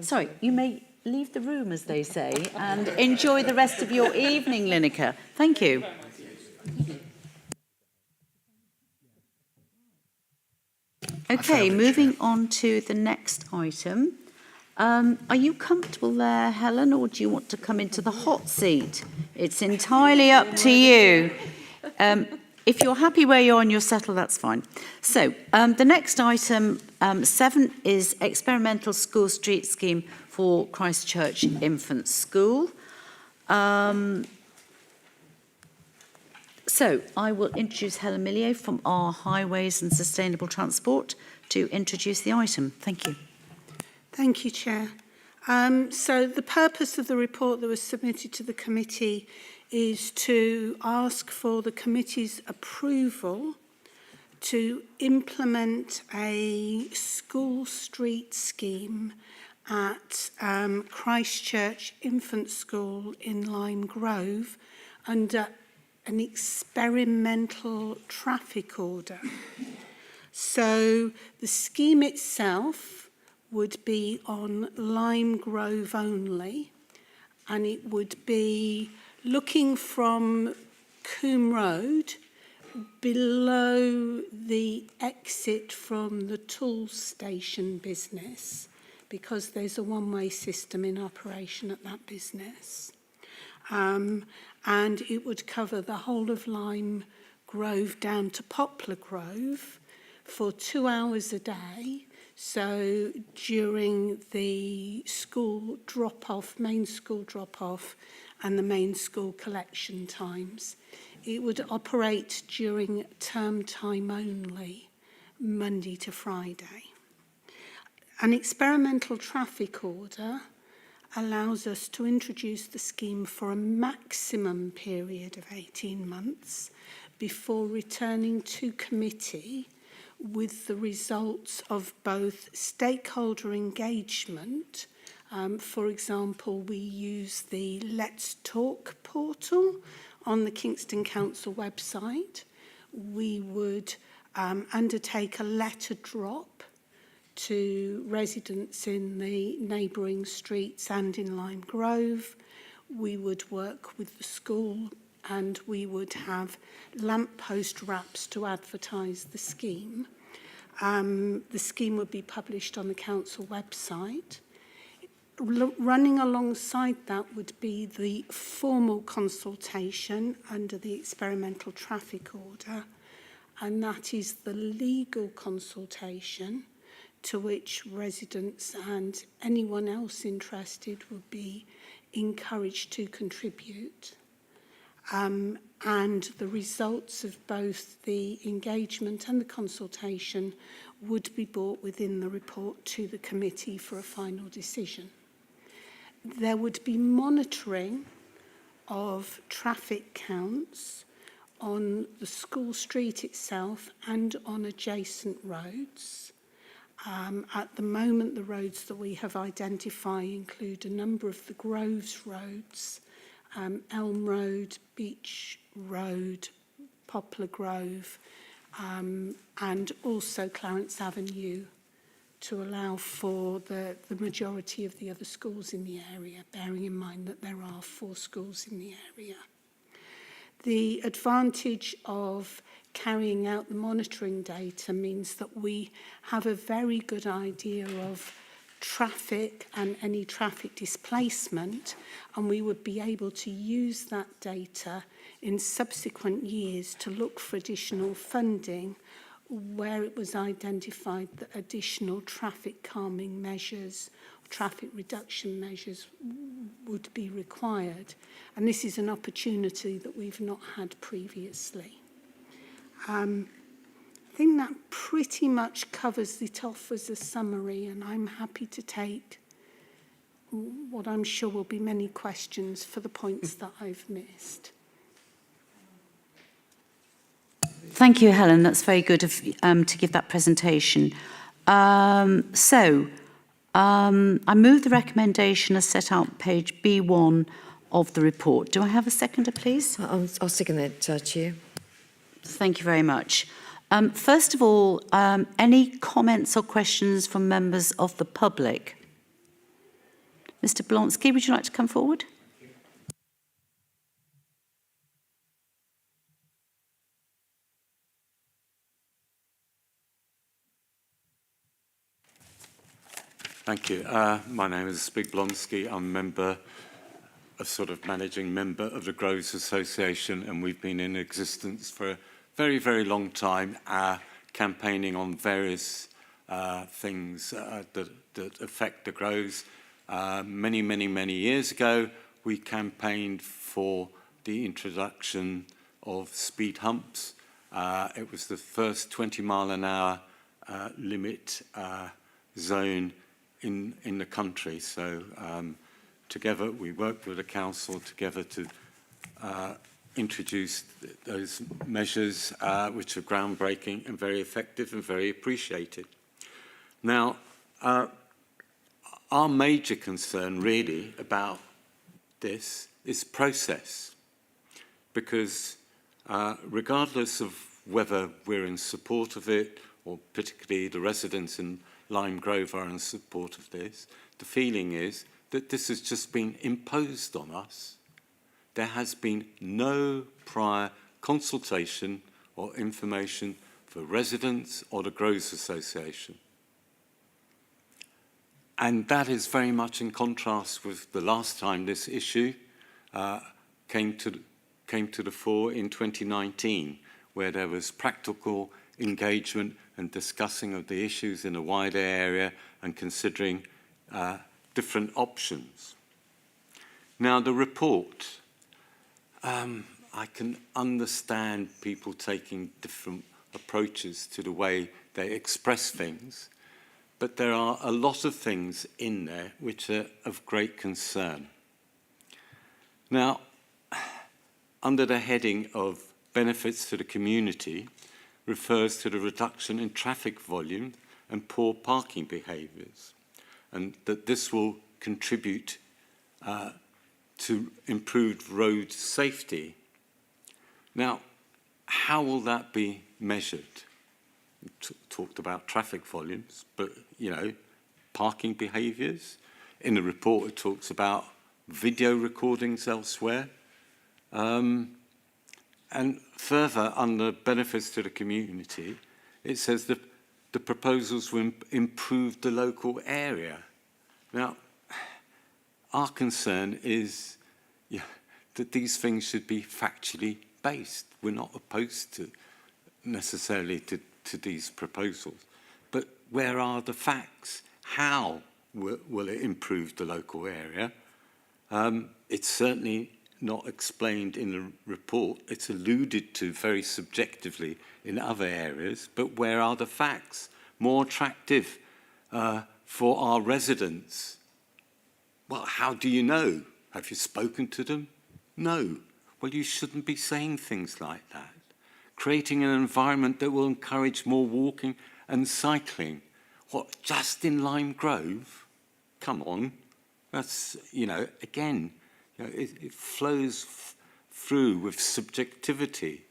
Sorry, you may leave the room, as they say, and enjoy the rest of your evening, Lineker. Thank you. Okay, moving on to the next item. Are you comfortable there, Helen, or do you want to come into the hot seat? It's entirely up to you. If you're happy where you are and you're settled, that's fine. So the next item, 7, is Experimental School Street Scheme for Christchurch Infant School. So I will introduce Helen Millier from our Highways and Sustainable Transport to introduce the item. Thank you. Thank you, Chair. So the purpose of the report that was submitted to the committee is to ask for the committee's approval to implement a school street scheme at Christchurch Infant School in Lime Grove under an experimental traffic order. So the scheme itself would be on Lime Grove only, and it would be looking from Coombe Road, below the exit from the tool station business, because there's a one-way system in operation at that business. And it would cover the whole of Lime Grove down to Poplar Grove for 2 hours a day. So during the school drop-off, main school drop-off, and the main school collection times. It would operate during term time only, Monday to Friday. An experimental traffic order allows us to introduce the scheme for a maximum period of 18 months before returning to committee with the results of both stakeholder engagement. For example, we use the Let's Talk portal on the Kingston Council website. We would undertake a letter drop to residents in the neighbouring streets and in Lime Grove. We would work with the school and we would have lamppost wraps to advertise the scheme. The scheme would be published on the council website. Running alongside that would be the formal consultation under the experimental traffic order, and that is the legal consultation to which residents and anyone else interested would be encouraged to contribute. And the results of both the engagement and the consultation would be brought within the report to the committee for a final decision. There would be monitoring of traffic counts on the school street itself and on adjacent roads. At the moment, the roads that we have identified include a number of the Groves roads, Elm Road, Beach Road, Poplar Grove, and also Clarence Avenue, to allow for the majority of the other schools in the area, bearing in mind that there are 4 schools in the area. The advantage of carrying out the monitoring data means that we have a very good idea of traffic and any traffic displacement, and we would be able to use that data in subsequent years to look for additional funding where it was identified that additional traffic calming measures, traffic reduction measures would be required. And this is an opportunity that we've not had previously. I think that pretty much covers it off as a summary, and I'm happy to take what I'm sure will be many questions for the points that I've missed. Thank you, Helen. That's very good of, to give that presentation. I move the recommendation as set out on page B1 of the report. Do I have a seconder, please? I'll second that, Chair. Thank you very much. First of all, any comments or questions from members of the public? Mr. Blonsky, would you like to come forward? Thank you. My name is Spig Blonsky. I'm a sort of managing member of the Groves Association, and we've been in existence for a very, very long time, campaigning on various things that affect the Groves. Many years ago, we campaigned for the introduction of speed humps. It was the first 20-mile-an-hour limit zone in the country. So together we worked with the council together to introduce those measures, which are groundbreaking and very effective and very appreciated. Now, our major concern really about this is process, because regardless of whether we're in support of it, or particularly the residents in Lime Grove are in support of this, the feeling is that this has just been imposed on us. There has been no prior consultation or information for residents or the Growers Association. And that is very much in contrast with the last time this issue came to the fore in 2019, where there was practical engagement and discussing of the issues in a wider area and considering different options. Now, the report, I can understand people taking different approaches to the way they express things, but there are a lot of things in there which are of great concern. Now, under the heading of benefits to the community, refers to the reduction in traffic volume and poor parking behaviours, and that this will contribute to improved road safety. Now, how will that be measured? Talked about traffic volumes, but, you know, parking behaviours. In the report, it talks about video recordings elsewhere. And further, under benefits to the community, it says that the proposals will improve the local area. Now, our concern is that these things should be factually based. We're not opposed to necessarily to these proposals, but where are the facts? How will it improve the local area? It's certainly not explained in the report. It's alluded to very subjectively in other areas, but where are the facts? More attractive for our residents. Well, how do you know? Have you spoken to them? No. Well, you shouldn't be saying things like that. Creating an environment that will encourage more walking and cycling. What, just in Lime Grove? Come on. That's, again, it flows through with subjectivity.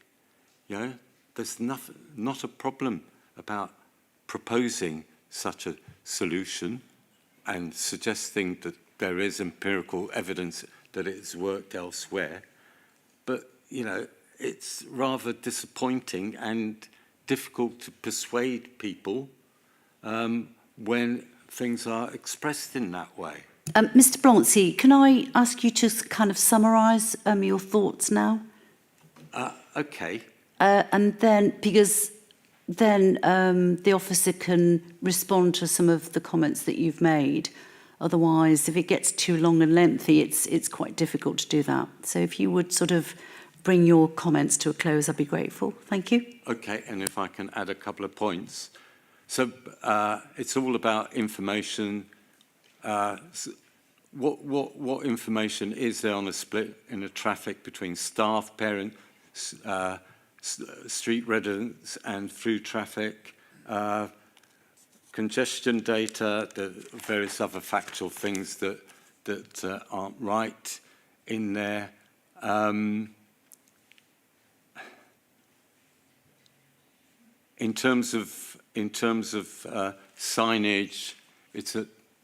There's not a problem about proposing such a solution and suggesting that there is empirical evidence that it's worked elsewhere. But, it's rather disappointing and difficult to persuade people when things are expressed in that way. Mr. Blancy, can I ask you to kind of summarise your thoughts now? Okay. And then, because then the officer can respond to some of the comments that you've made. Otherwise, if it gets too long and lengthy, it's quite difficult to do that. So if you would sort of bring your comments to a close, I'd be grateful. Thank you. Okay, and if I can add a couple of points. So it's all about information. What information is there on the split in the traffic between staff, parents, street residents and through traffic, congestion data, the various other factual things that aren't right in there. In terms of signage,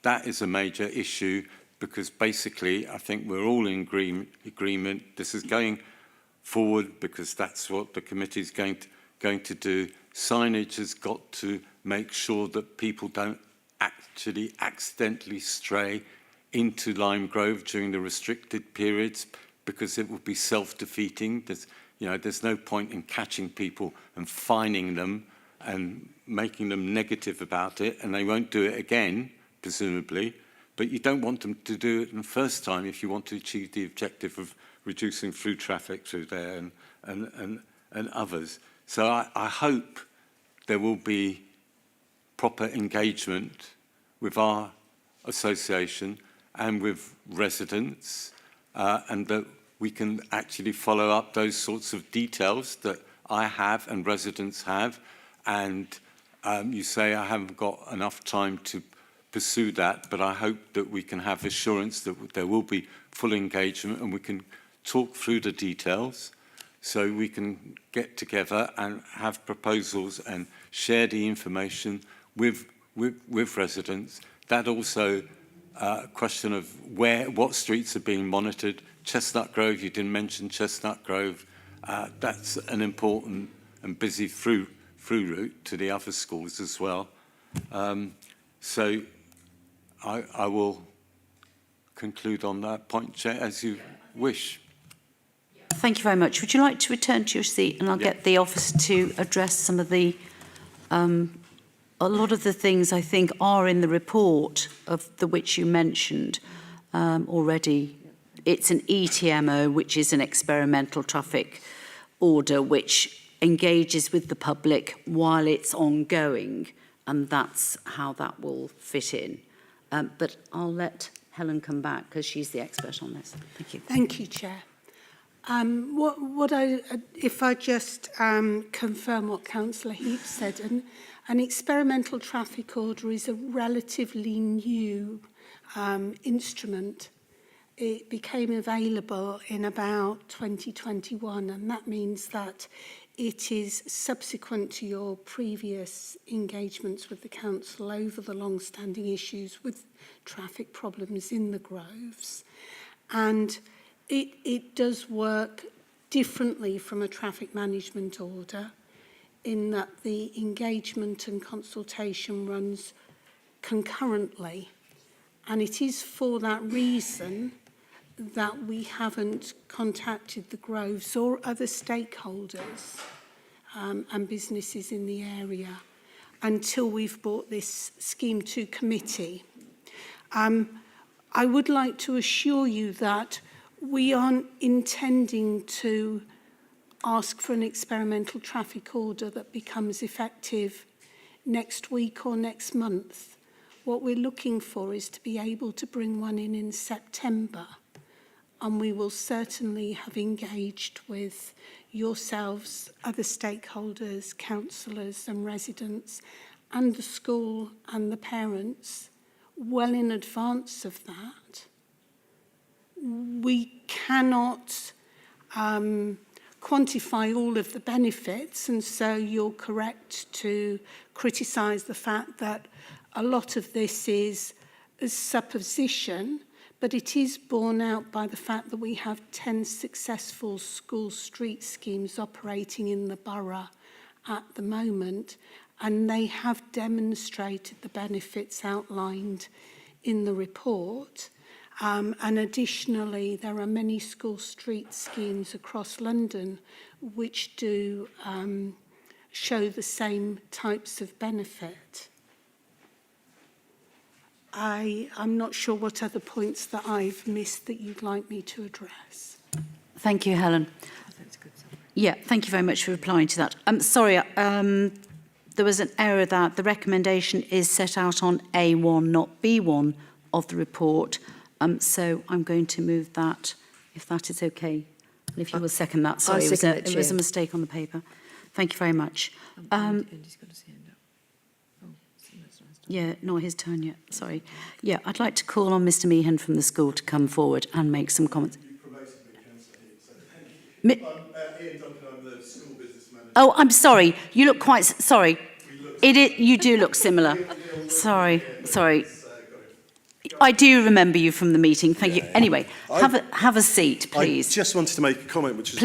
that is a major issue, because basically I think we're all in agreement. This is going forward because that's what the committee is going to do. Signage has got to make sure that people don't actually accidentally stray into Lime Grove during the restricted periods, because it would be self-defeating. There's no point in catching people and fining them and making them negative about it, and they won't do it again, presumably. But you don't want them to do it the first time if you want to achieve the objective of reducing through traffic through there and others. So I hope there will be proper engagement with our association and with residents, and that we can actually follow up those sorts of details that I have and residents have. And you say I haven't got enough time to pursue that, but I hope that we can have assurance that there will be full engagement and we can talk through the details, so we can get together and have proposals and share the information with residents. That also question of what streets are being monitored. Chestnut Grove, you didn't mention Chestnut Grove. That's an important and busy through route to the other schools as well. So I will conclude on that point, Chair, as you wish. Thank you very much. Would you like to return to your seat, and I'll get the officer to address some of the a lot of the things I think are in the report of the which you mentioned already. It's an ETMO, which is an experimental traffic order, which engages with the public while it's ongoing, and that's how that will fit in. But I'll let Helen come back because she's the expert on this. Thank you. Thank you, Chair. If I just confirm what Councillor Heap said, an experimental traffic order is a relatively new instrument. It became available in about 2021, and that means that it is subsequent to your previous engagements with the council over the long-standing issues with traffic problems in the Groves. And it does work differently from a traffic management order in that the engagement and consultation runs concurrently. And it is for that reason that we haven't contacted the Groves or other stakeholders and businesses in the area until we've brought this scheme to committee. I would like to assure you that we aren't intending to ask for an experimental traffic order that becomes effective next week or next month. What we're looking for is to be able to bring one in September, and we will certainly have engaged with yourselves, other stakeholders, councillors and residents, and the school and the parents well in advance of that. We cannot quantify all of the benefits, and so you're correct to criticise the fact that a lot of this is a supposition, but it is borne out by the fact that we have 10 successful school street schemes operating in the borough at the moment, and they have demonstrated the benefits outlined in the report. And additionally, there are many school street schemes across London which do show the same types of benefit. I'm not sure what other points that I've missed that you'd like me to address. Thank you, Helen. Yeah, thank you very much for replying to that. Sorry, there was an error that the recommendation is set out on A1, not B1 of the report. So I'm going to move that, if that is okay. And if you will second that. Sorry, it was a mistake on the paper. Thank you very much. Yeah, not his turn yet, sorry. Yeah, I'd like to call on Mr Meehan from the school to come forward and make some comments. You promoted me, Councillor Heath, so thank you. I'm Ian Duncan, I'm the school business manager. Oh, I'm sorry. You look quite... Sorry. You do look similar. Sorry. I do remember you from the meeting. Thank you. Anyway, have a seat, please. I just wanted to make a comment, which is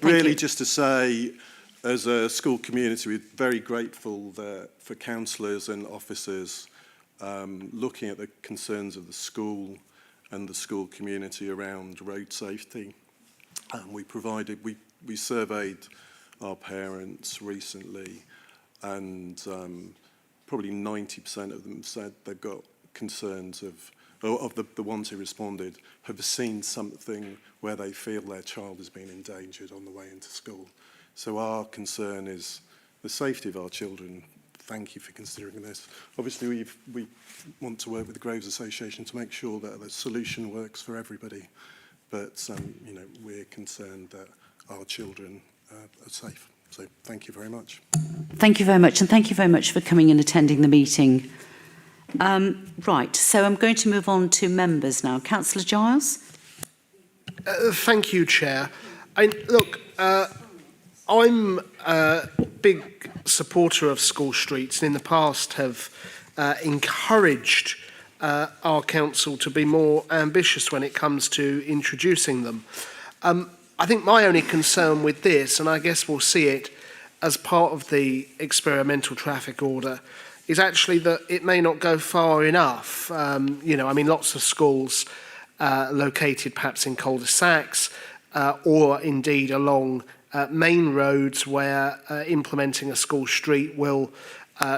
really just to say, as a school community, we're very grateful that for councillors and officers looking at the concerns of the school and the school community around road safety. We surveyed our parents recently, and probably 90% of them said they've got concerns of the ones who responded have seen something where they feel their child has been endangered on the way into school. So our concern is the safety of our children. Thank you for considering this. Obviously, we want to work with the Groves Association to make sure that the solution works for everybody. But we're concerned that our children are safe. So thank you very much. Thank you very much, and thank you very much for coming and attending the meeting. Right, so I'm going to move on to members now. Councillor Giles. Thank you, Chair. I'm a big supporter of school streets, and in the past have encouraged our council to be more ambitious when it comes to introducing them. I think my only concern with this, and I guess we'll see it as part of the experimental traffic order is actually that it may not go far enough. You know, I mean, lots of schools located perhaps in cul-de-sacs or indeed along main roads where implementing a school street will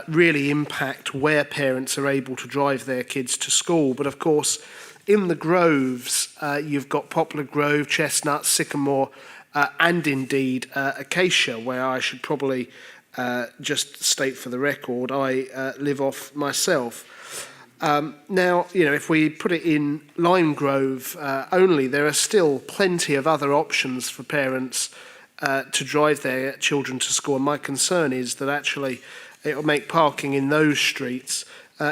really impact where parents are able to drive their kids to school. But of course, in the groves, you've got Poplar Grove, Chestnut, Sycamore, and indeed Acacia, where I should probably just state for the record, I live off myself. Now, you know, if we put it in Lime Grove only, there are still plenty of other options for parents to drive their children to school. And my concern is that actually it will make parking in those streets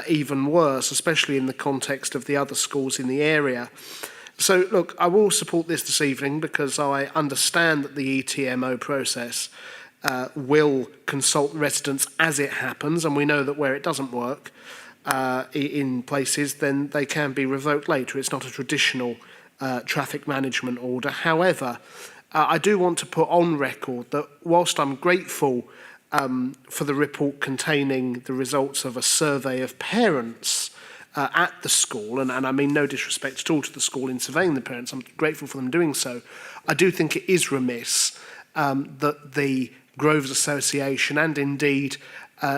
even worse, especially in the context of the other schools in the area. So, look, I will support this evening because I understand that the ETMO process will consult residents as it happens, and we know that where it doesn't work in places, then they can be revoked later. It's not a traditional traffic management order. However, I do want to put on record that whilst I'm grateful for the report containing the results of a survey of parents at the school, and I mean no disrespect at all to the school in surveying the parents, I'm grateful for them doing so, I do think it is remiss that the Groves Association and indeed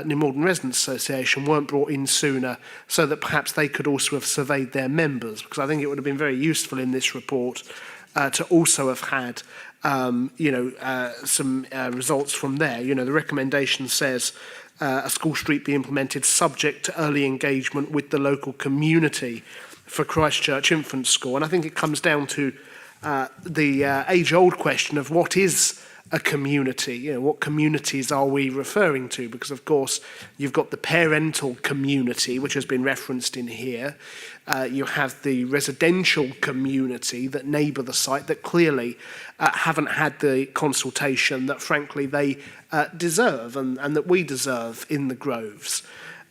New Malden Residents Association weren't brought in sooner so that perhaps they could also have surveyed their members, because I think it would have been very useful in this report to also have had some results from there. You know, the recommendation says a school street be implemented subject to early engagement with the local community for Christchurch Infant School. And I think it comes down to the age-old question of what is a community. You know, what communities are we referring to? Because, of course, you've got the parental community, which has been referenced in here. You have the residential community that neighbour the site that clearly haven't had the consultation that, frankly, they deserve and that we deserve in the Groves.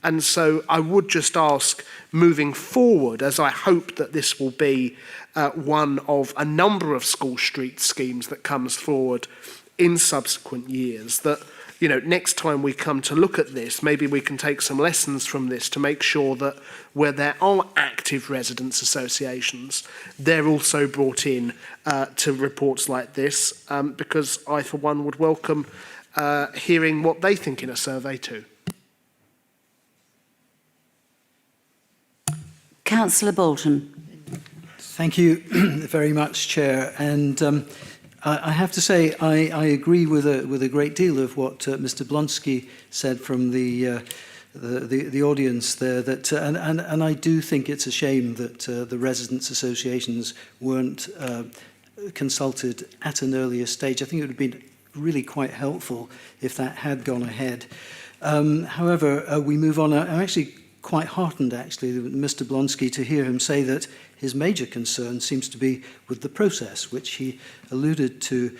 And so I would just ask, moving forward, as I hope that this will be one of a number of school street schemes that comes forward in subsequent years, that, you know, next time we come to look at this, maybe we can take some lessons from this to make sure that where there are active residents associations, they're also brought in to reports like this, because I, for one, would welcome hearing what they think in a survey too. Councillor Bolton. Thank you very much, Chair. And I have to say I agree with a great deal of what Mr. Blonsky said from the audience there. That and I do think it's a shame that the residents' associations weren't consulted at an earlier stage. I think it would have been really quite helpful if that had gone ahead. However, we move on. I'm actually quite heartened, actually, with Mr. Blonsky to hear him say that his major concern seems to be with the process, which he alluded to.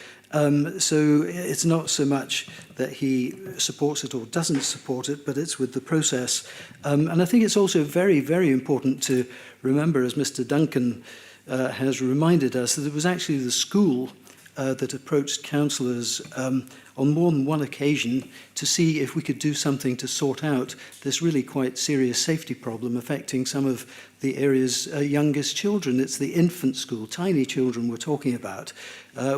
So it's not so much that he supports it or doesn't support it, but it's with the process. And I think it's also very, very important to remember, as Mr. Duncan has reminded us, that it was actually the school that approached councillors on more than one occasion to see if we could do something to sort out this really quite serious safety problem affecting some of the area's youngest children. It's the infant school, tiny children we're talking about.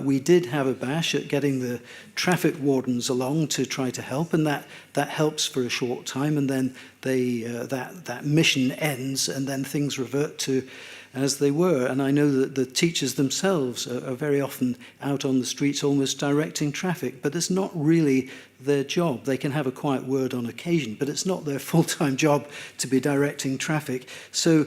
We did have a bash at getting the traffic wardens along to try to help, and that helps for a short time, and then that mission ends, and then things revert to as they were. And I know that the teachers themselves are very often out on the streets almost directing traffic, but it's not really their job. They can have a quiet word on occasion, but it's not their full-time job to be directing traffic. So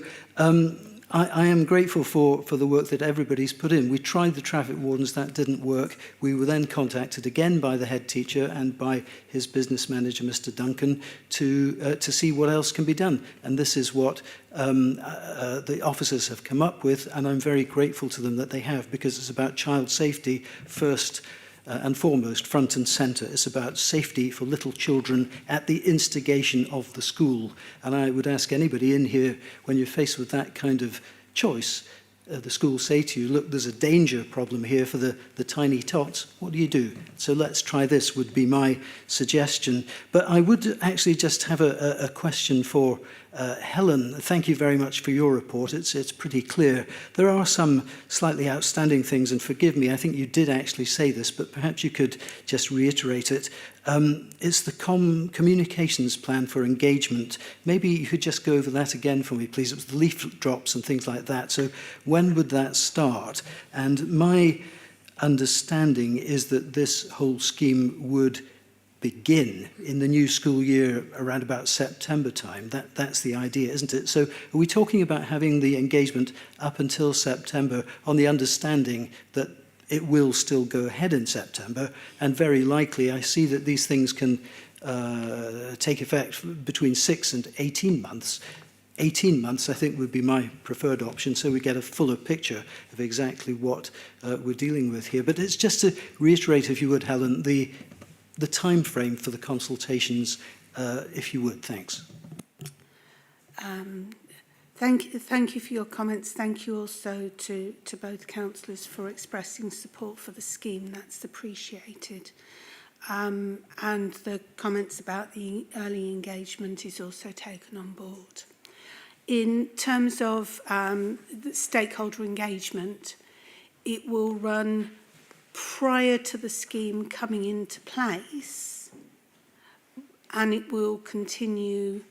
I am grateful for the work that everybody's put in. We tried the traffic wardens, that didn't work. We were then contacted again by the head teacher and by his business manager, Mr. Duncan, to see what else can be done. And this is what the officers have come up with, and I'm very grateful to them that they have, because it's about child safety first and foremost, front and centre. It's about safety for little children at the instigation of the school. And I would ask anybody in here, when you're faced with that kind of choice, the school say to you, look, there's a danger problem here for the tiny tots, what do? So let's try this would be my suggestion. But I would actually just have a question for Helen. Thank you very much for your report. It's pretty clear. There are some slightly outstanding things, and forgive me, I think you did actually say this, but perhaps you could just reiterate it. It's the communications plan for engagement. Maybe you could just go over that again for me, please. It was the leaflet drops and things like that. So when would that start? And my understanding is that this whole scheme would begin in the new school year around about September time. That's the idea, isn't it? So are we talking about having the engagement up until September on the understanding that it will still go ahead in September, and very likely I see that these things can take effect between 6 and 18 months. 18 months, I think, would be my preferred option, so we get a fuller picture of exactly what we're dealing with here. But it's just to reiterate, if you would, Helen, the time frame for the consultations, if you would. Thanks. Thank you for your comments. Thank you also to both councillors for expressing support for the scheme. That's appreciated. And the comments about the early engagement is also taken on board. In terms of the stakeholder engagement, it will run prior to the scheme coming into place, and it will continue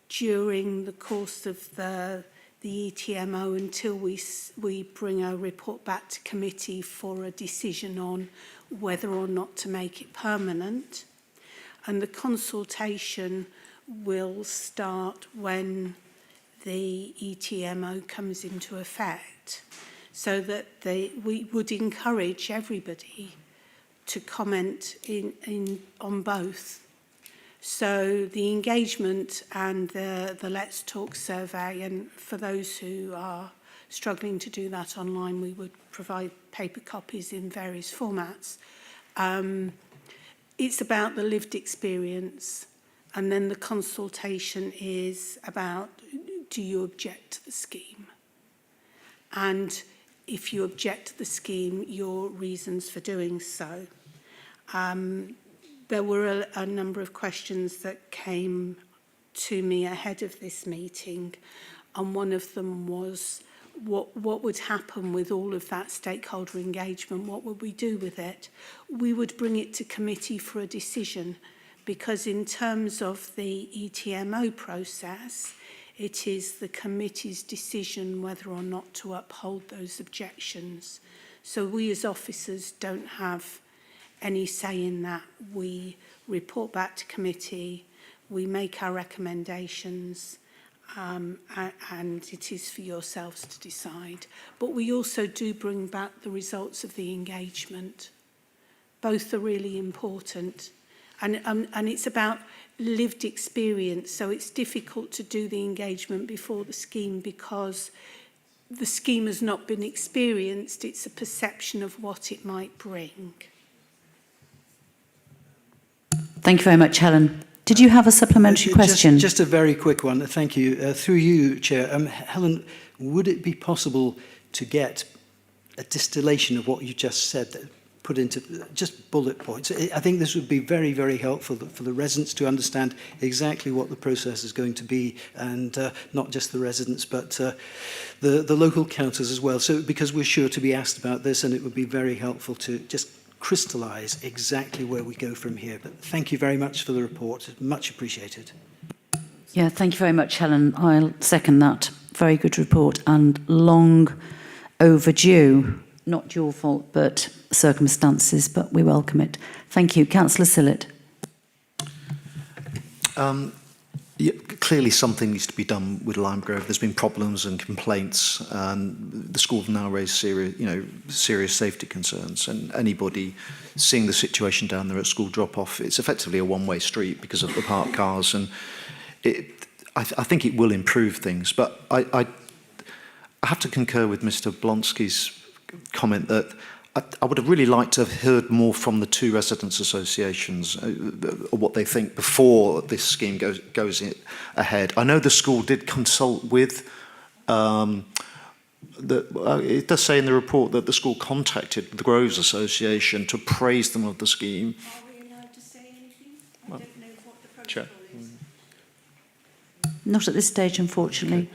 during the course of the ETMO until we bring a report back to committee for a decision on whether or not to make it permanent. And the consultation will start when the ETMO comes into effect, so that we would encourage everybody to comment on both. So the engagement and the Let's Talk survey, and for those who are struggling to do that online, we would provide paper copies in various formats. It's about the lived experience, and then the consultation is about, do you object to the scheme? And if you object to the scheme, your reasons for doing so. There were a number of questions that came to me ahead of this meeting, and one of them was, what would happen with all of that stakeholder engagement? What would we do with it? We would bring it to committee for a decision, because in terms of the ETMO process, it is the committee's decision whether or not to uphold those objections. So we as officers don't have any say in that. We report back to committee, we make our recommendations, and it is for yourselves to decide. But we also do bring back the results of the engagement. Both are really important. And it's about lived experience, so it's difficult to do the engagement before the scheme because the scheme has not been experienced. It's a perception of what it might bring. Thank you very much, Helen. Did you have a supplementary question? Just a very quick one. Thank you. Through you, Chair. Helen, would it be possible to get a distillation of what you just said, that put into just bullet points? I think this would be very, very helpful for the residents to understand exactly what the process is going to be, and not just the residents, but the local councils as well. So, because we're sure to be asked about this, and it would be very helpful to just crystallise exactly where we go from here. But thank you very much for the report. Much appreciated. Yeah, thank you very much, Helen. I'll second that. Very good report and long overdue. Not your fault, but circumstances, but we welcome it. Thank you. Councillor Sillett. Yeah, clearly something needs to be done with Lime Grove. There's been problems and complaints. The school have now raised serious safety concerns, and anybody seeing the situation down there at school drop-off, it's effectively a one-way street because of the parked cars, and I think it will improve things. But I have to concur with Mr. Blonsky's comment that I would have really liked to have heard more from the two residents' associations, what they think before this scheme goes ahead. I know the school did consult with it does say in the report that the school contacted the Groves Association to praise them of the scheme. Are we allowed to say anything? I don't know what the protocol Chair. is. Not at this stage, unfortunately.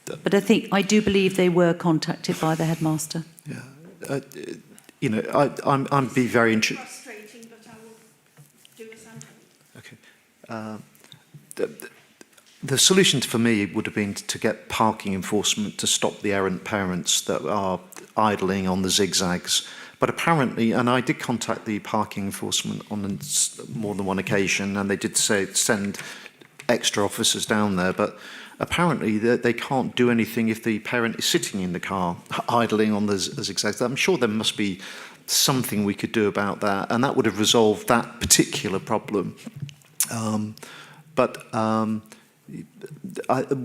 But I do believe they were contacted by the headmaster. Yeah. You know, I'm be very interested. Frustrating, but I will do as I'm told. Okay. The solution for me would have been to get parking enforcement to stop the errant parents that are idling on the zigzags. But apparently, and I did contact the parking enforcement on more than one occasion, and they did say send extra officers down there, but apparently they can't do anything if the parent is sitting in the car idling on the zigzags. I'm sure there must be something we could do about that, and that would have resolved that particular problem.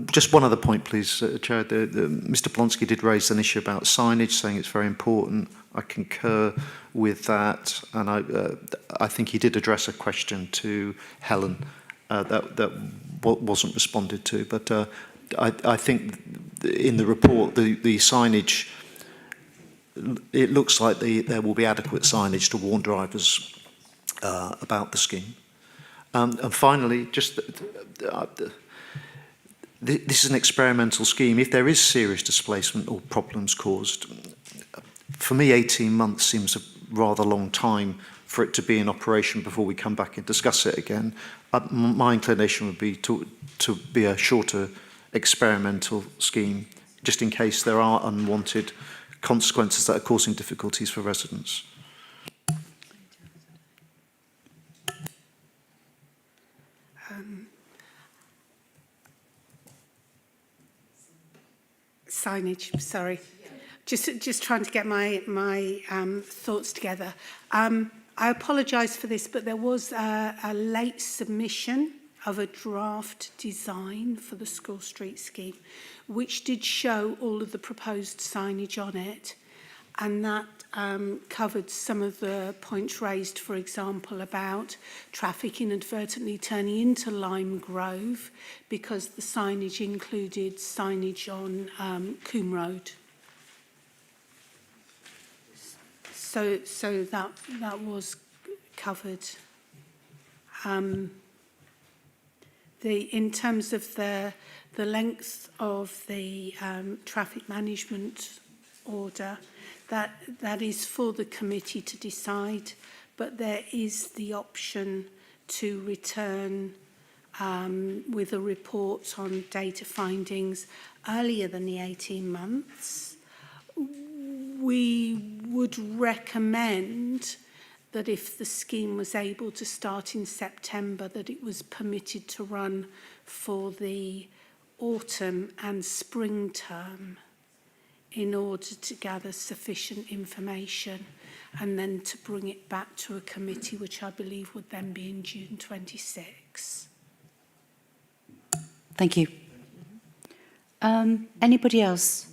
Just one other point, please, Chair. Mr. Polonsky did raise an issue about signage, saying it's very important. I concur with that, and I think he did address a question to Helen that wasn't responded to. But I think in the report, the signage, it looks like there will be adequate signage to warn drivers about the scheme. And finally, just this is an experimental scheme. If there is serious displacement or problems caused, for me, 18 months seems a rather long time for it to be in operation before we come back and discuss it again. My inclination would be to be a shorter experimental scheme, just in case there are unwanted consequences that are causing difficulties for residents. Signage, sorry. Just trying to get my thoughts together. I apologise for this, but there was a late submission of a draft design for the School Street scheme, which did show all of the proposed signage on it, and that covered some of the points raised, for example, about traffic inadvertently turning into Lime Grove, because the signage included signage on Coombe Road. So that was covered. In terms of the length of the traffic management order, that is for the committee to decide, but there is the option to return with a report on data findings earlier than the 18 months. We would recommend that if the scheme was able to start in September, that it was permitted to run for the autumn and spring term in order to gather sufficient information and then to bring it back to a committee, which I believe would then be in June 26. Thank you. Anybody else?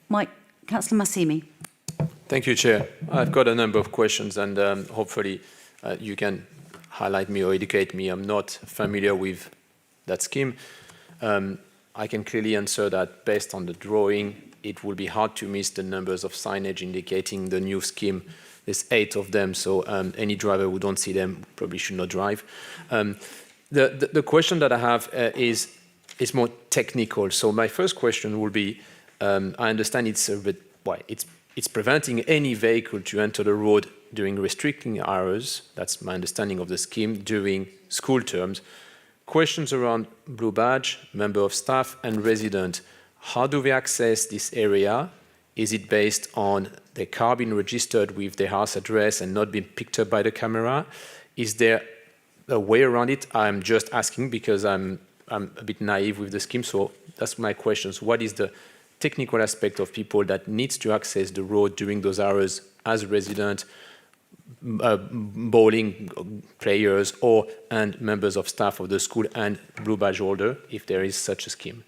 Mike, Councillor Massimi. Thank you, Chair. I've got a number of questions, and hopefully you can highlight me or educate me. I'm not familiar with that scheme. I can clearly answer that based on the drawing, it will be hard to miss the numbers of signage indicating the new scheme. There's 8 of them, so any driver who don't see them probably should not drive. The question that I have is more technical. So my first question will be, I understand it's a bit, it's preventing any vehicle to enter the road during restricting hours. That's my understanding of the scheme during school terms. Questions around blue badge, member of staff and resident. How do we access this area? Is it based on the car being registered with the house address and not being picked up by the camera? Is there a way around it? I'm just asking because I'm a bit naive with the scheme, so that's my questions. What is the technical aspect of people that needs to access the road during those hours as a resident, bowling players and members of staff of the school and blue badge holder, if there is such a scheme?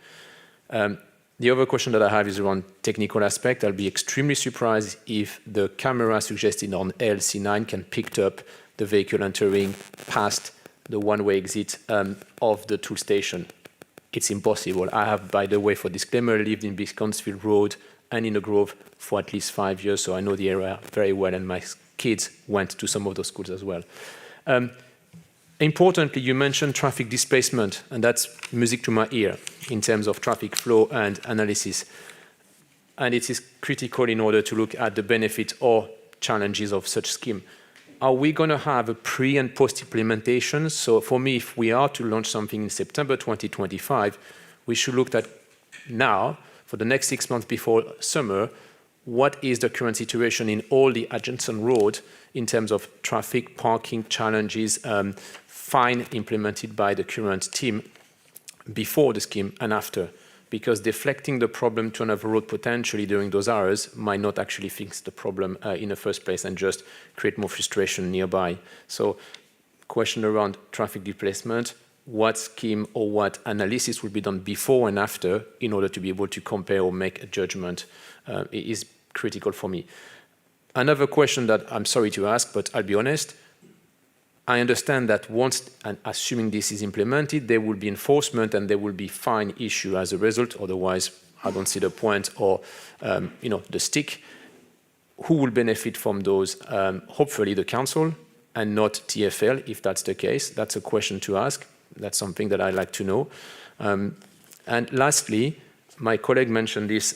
The other question that I have is around technical aspect. I'll be extremely surprised if the camera suggested on LC9 can pick up the vehicle entering past the one-way exit of the tool station. it's impossible. I have, by the way, for disclaimer, lived in Beaconsfield Road and in the Grove for at least 5 years, so I know the area very well, and my kids went to some of those schools as well. Importantly, you mentioned traffic displacement, and that's music to my ear in terms of traffic flow and analysis. And it is critical in order to look at the benefit or challenges of such scheme. Are we going to have a pre and post implementation? So for me, if we are to launch something in September 2025, we should look at now, for the next 6 months before summer, what is the current situation in all the adjacent roads in terms of traffic, parking challenges, fine implemented by the current team before the scheme and after, because deflecting the problem to another road potentially during those hours might not actually fix the problem in the first place and just create more frustration nearby. So question around traffic displacement, what scheme or what analysis will be done before and after in order to be able to compare or make a judgment is critical for me. Another question that I'm sorry to ask, but I'll be honest, I understand that once, and assuming this is implemented, there will be enforcement and there will be fine issue as a result. Otherwise, I don't see the point or, the stick. Who will benefit from those? Hopefully the council and not TfL, if that's the case. That's a question to ask. That's something that I'd like to know. And lastly, my colleague mentioned this,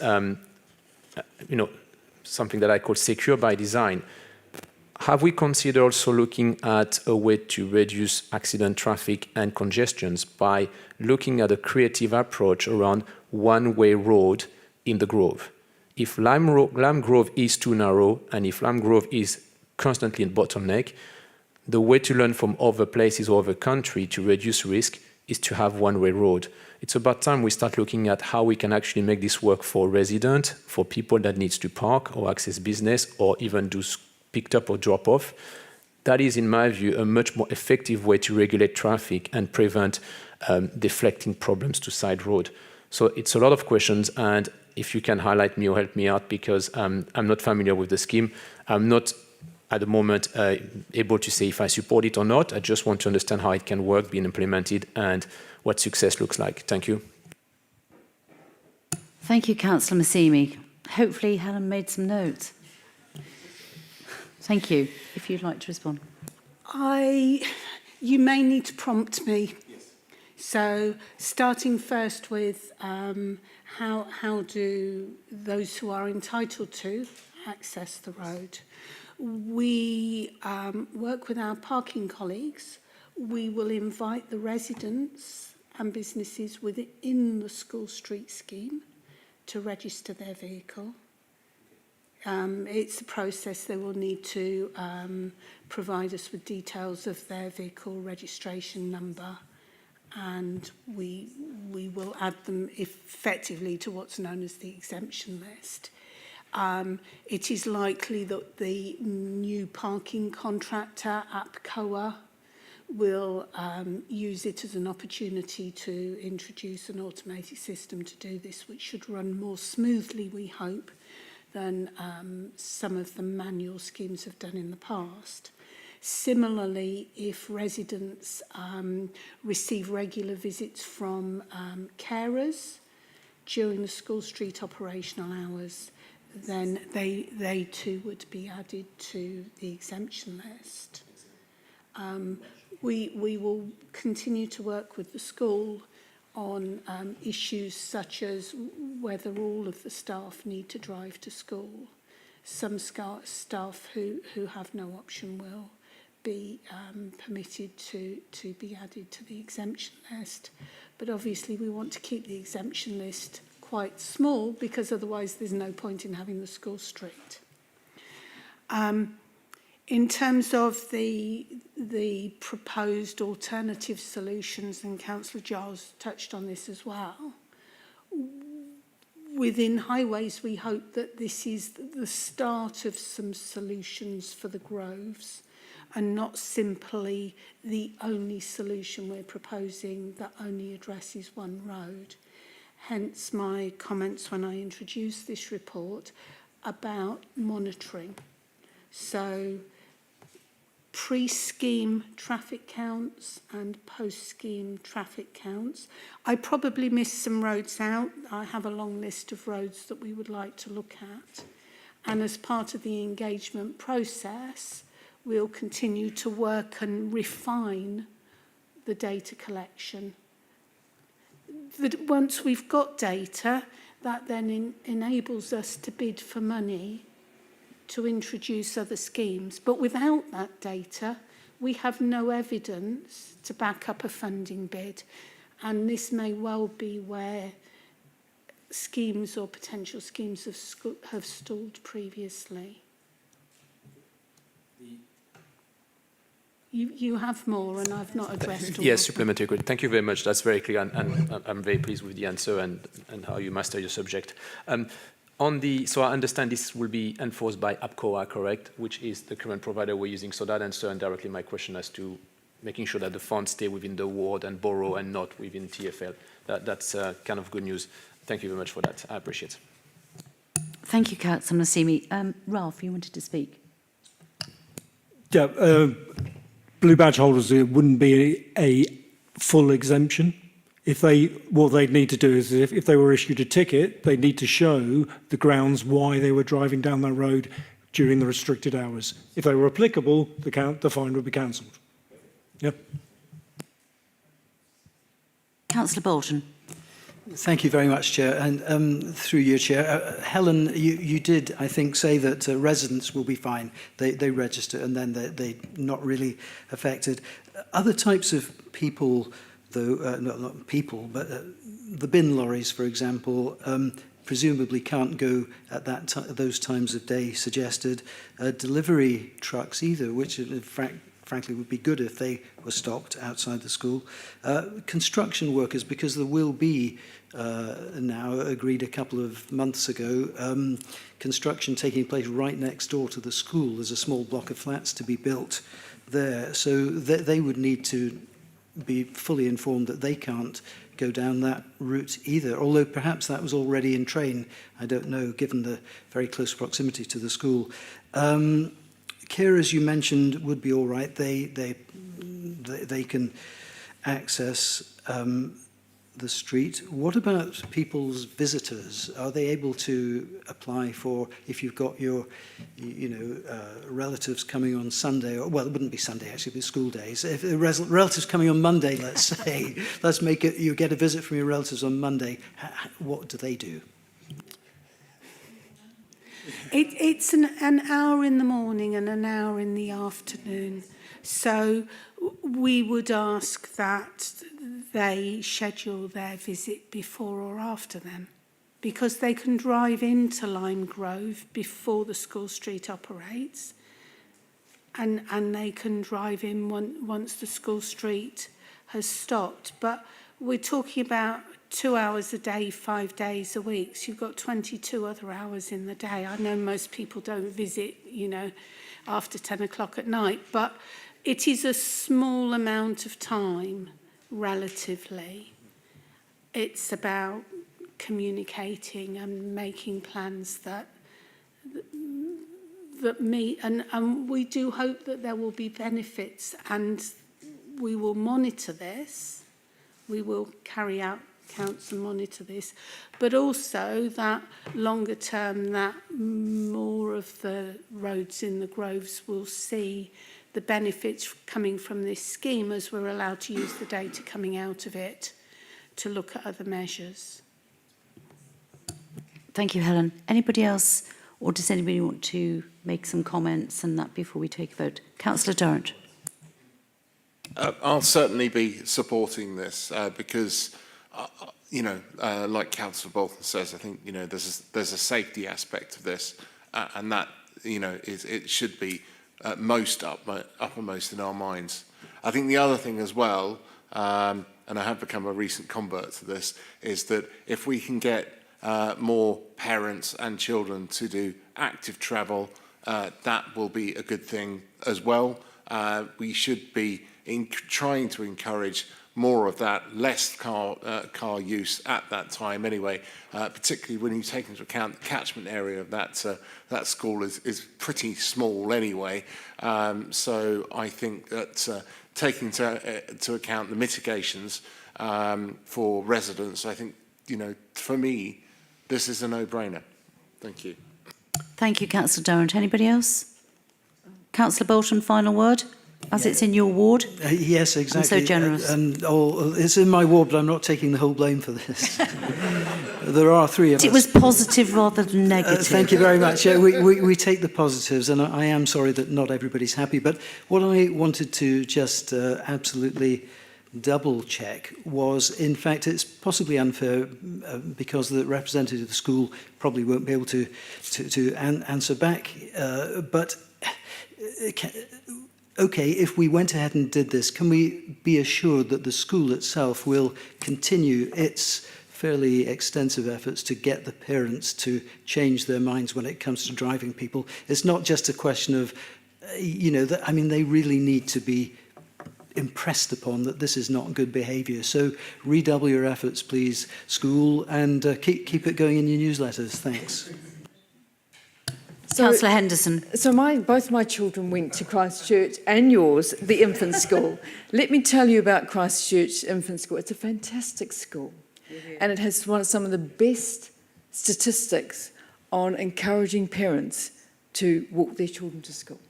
something that I call secure by design. Have we considered also looking at a way to reduce accident traffic and congestions by looking at a creative approach around one-way road in the Grove? If Lime Grove is too narrow and if Lime Grove is constantly in bottleneck, the way to learn from other places or other country to reduce risk is to have one-way road. It's about time we start looking at how we can actually make this work for residents, for people that needs to park or access business or even do picked up or drop off. That is, in my view, a much more effective way to regulate traffic and prevent deflecting problems to side road. So it's a lot of questions, and if you can highlight me or help me out, because I'm not familiar with the scheme. I'm not at the moment able to say if I support it or not. I just want to understand how it can work, being implemented, and what success looks like. Thank you. Thank you, Councillor Massimi. Hopefully Helen made some notes. Thank you. If you'd like to respond. You may need to prompt me. Yes. So starting first with how do those who are entitled to access the road? We work with our parking colleagues. We will invite the residents and businesses within the school street scheme to register their vehicle. It's a process. They will need to provide us with details of their vehicle registration number, and we will add them effectively to what's known as the exemption list. It is likely that the new parking contractor, APCOA, will use it as an opportunity to introduce an automated system to do this, which should run more smoothly, we hope, than some of the manual schemes have done in the past. Similarly, if residents receive regular visits from carers during the school street operational hours, then they too would be added to the exemption list. We will continue to work with the school on issues such as whether all of the staff need to drive to school. Some staff who have no option will be permitted to be added to the exemption list. But obviously we want to keep the exemption list quite small, because otherwise there's no point in having the school street. In terms of the proposed alternative solutions, and Councillor Giles touched on this as well, within highways we hope that this is the start of some solutions for the Groves, and not simply the only solution we're proposing that only addresses one road. Hence my comments when I introduced this report about monitoring. So pre-scheme traffic counts and post-scheme traffic counts. I probably missed some roads out. I have a long list of roads that we would like to look at. And as part of the engagement process, we'll continue to work and refine the data collection. That once we've got data, that then enables us to bid for money to introduce other schemes. But without that data, we have no evidence to back up a funding bid. And this may well be where schemes or potential schemes have stalled previously. You have more, and I've not addressed all. Yes, supplementary question. Thank you very much. That's very clear, and I'm very pleased with the answer and how you master your subject. So I understand this will be enforced by APCOA, correct? Which is the current provider we're using. So that answers directly my question as to making sure that the funds stay within the ward and borough and not within TfL. That's kind of good news. Thank you very much for that. I appreciate it. Thank you, Councillor Nassimi. Ralph, you wanted to speak? Yeah, blue badge holders, it wouldn't be a full exemption. What they'd need to do is, if they were issued a ticket, they'd need to show the grounds why they were driving down that road during the restricted hours. If they were applicable, the fine would be cancelled. Yeah. Councillor Bolton. Thank you very much, Chair. And through your Chair, Helen, you did, I think, say that residents will be fine. They register and then they're not really affected. Other types of people, though, not people, but the bin lorries, for example, presumably can't go at those times of day suggested. Delivery trucks either, which frankly would be good if they were stopped outside the school. Construction workers, because there will be now, agreed a couple of months ago, construction taking place right next door to the school. There's a small block of flats to be built there. So they would need to be fully informed that they can't go down that route either, although perhaps that was already in train. I don't know, given the very close proximity to the school. Carers, you mentioned, would be all right. They can access the street. What about people's visitors? Are they able to apply for, if you've got your, relatives coming on Sunday, or, well, it wouldn't be Sunday, actually, it'd be school days. If the relatives coming on Monday, let's say, let's make it, you get a visit from your relatives on Monday, what do they do? It's an hour in the morning and an hour in the afternoon. So we would ask that they schedule their visit before or after them, because they can drive into Lime Grove before the school street operates, and they can drive in once the school street has stopped. But we're talking about 2 hours a day, 5 days a week. So you've got 22 other hours in the day. I know most people don't visit, after 10 o'clock at night, but it is a small amount of time, relatively. It's about communicating and making plans that meet, and we do hope that there will be benefits, and we will monitor this. We will carry out counts and monitor this, but also that longer term, that more of the roads in the groves will see the benefits coming from this scheme, as we're allowed to use the data coming out of it to look at other measures. Thank you, Helen. Anybody else, or does anybody want to make some comments on that before we take a vote? Councillor Durrant. I'll certainly be supporting this because, like Councillor Bolton says, I think there's a safety aspect of this, and that it should be uppermost in our minds. I think the other thing as well, and I have become a recent convert to this, is that if we can get more parents and children to do active travel, that will be a good thing as well. We should be trying to encourage more of that, less car use at that time anyway, particularly when you take into account the catchment area of that school is pretty small anyway. So I think that taking to account the mitigations for residents, I think, for me, this is a no-brainer. Thank you. Thank you, Councillor Durrant. Anybody else? Councillor Bolton, final word, as it's in your ward. Yes, exactly. I'm so generous. It's in my ward, but I'm not taking the whole blame for this. There are three of us. It was positive rather than negative. Thank you very much. Yeah, we take the positives, and I am sorry that not everybody's happy. But what I wanted to just absolutely double check was, in fact, it's possibly unfair because the representative of the school probably won't be able to answer back. But okay, if we went ahead and did this, can we be assured that the school itself will continue its fairly extensive efforts to get the parents to change their minds when it comes to driving people? It's not just a question of, I mean, they really need to be impressed upon that this is not good behaviour. So redouble your efforts, please, school, and keep it going in your newsletters. Thanks. Councillor Henderson. So both my children went to Christchurch and yours, the infant school. Let me tell you about Christchurch Infant School. It's a fantastic school, and it has some of the best statistics on encouraging parents to walk their children to school.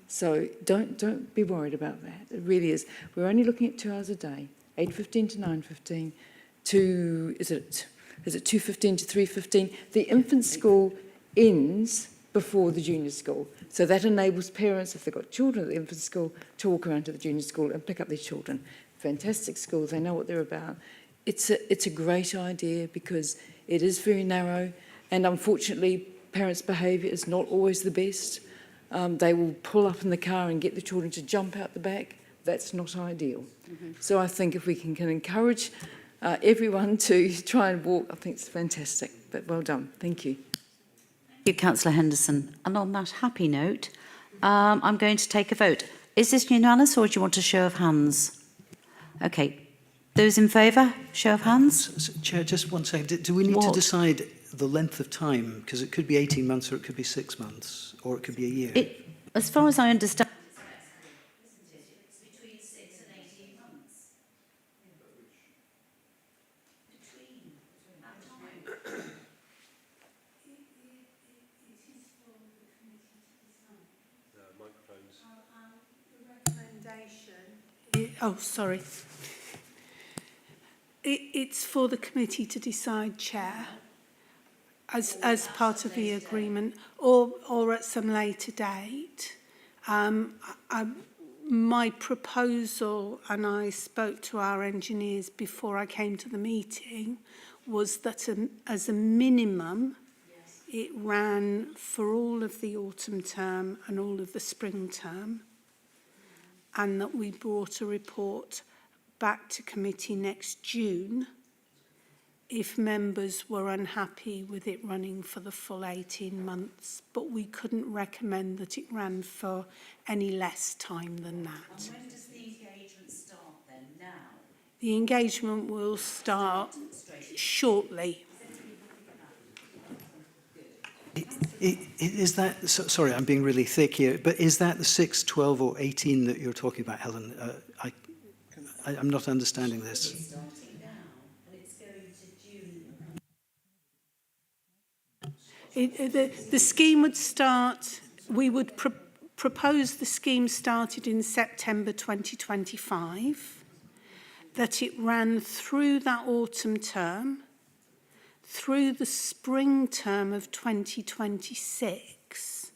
So don't be worried about that. It really is. We're only looking at 2 hours a day, 8:15 to 9:15, is it 2:15 to 3:15? The infant school ends before the junior school. So that enables parents, if they've got children at the infant school, to walk around to the junior school and pick up their children. Fantastic schools, they know what they're about. It's a great idea because it is very narrow, and unfortunately parents' behaviour is not always the best. They will pull up in the car and get the children to jump out the back. That's not ideal. So I think if we can encourage everyone to try and walk, I think it's fantastic. But well done. Thank you. Thank you, Councillor Henderson. And on that happy note, I'm going to take a vote. Is this unanimous, or do you want a show of hands? Okay. Those in favour, show of hands. Chair, just one second. Do we need to decide the length of time? Because it could be 18 months, or it could be 6 months, or it could be a year. As far as I understand, it's between 6 and 18 months. Oh, sorry. It's for the committee to decide, Chair, as part of the agreement, or at some later date. My proposal, and I spoke to our engineers before I came to the meeting, was that as a minimum, it ran for all of the autumn term and all of the spring term, and that we brought a report back to committee next June if members were unhappy with it running for the full 18 months, but we couldn't recommend that it ran for any less time than that. And when does the engagement start then? Now? The engagement will start shortly. Is that, sorry, I'm being really thick here, but is that the 6, 12 or 18 that you're talking about, Helen? I'm not understanding this. It's starting now and it's going to June. The scheme would start, we would propose the scheme started in September 2025, that it ran through that autumn term, through the spring term of 2026,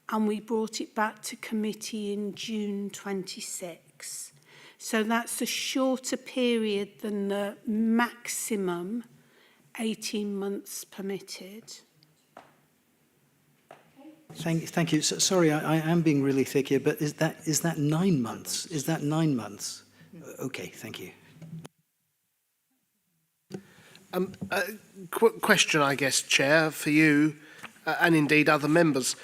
and we brought it back to committee in June 26. So that's a shorter period than the maximum 18 months permitted. Thank you. Sorry, I am being really thick here, but is that 9 months? Is that 9 months? Okay, thank you. Question, I guess, Chair, for you and indeed other members.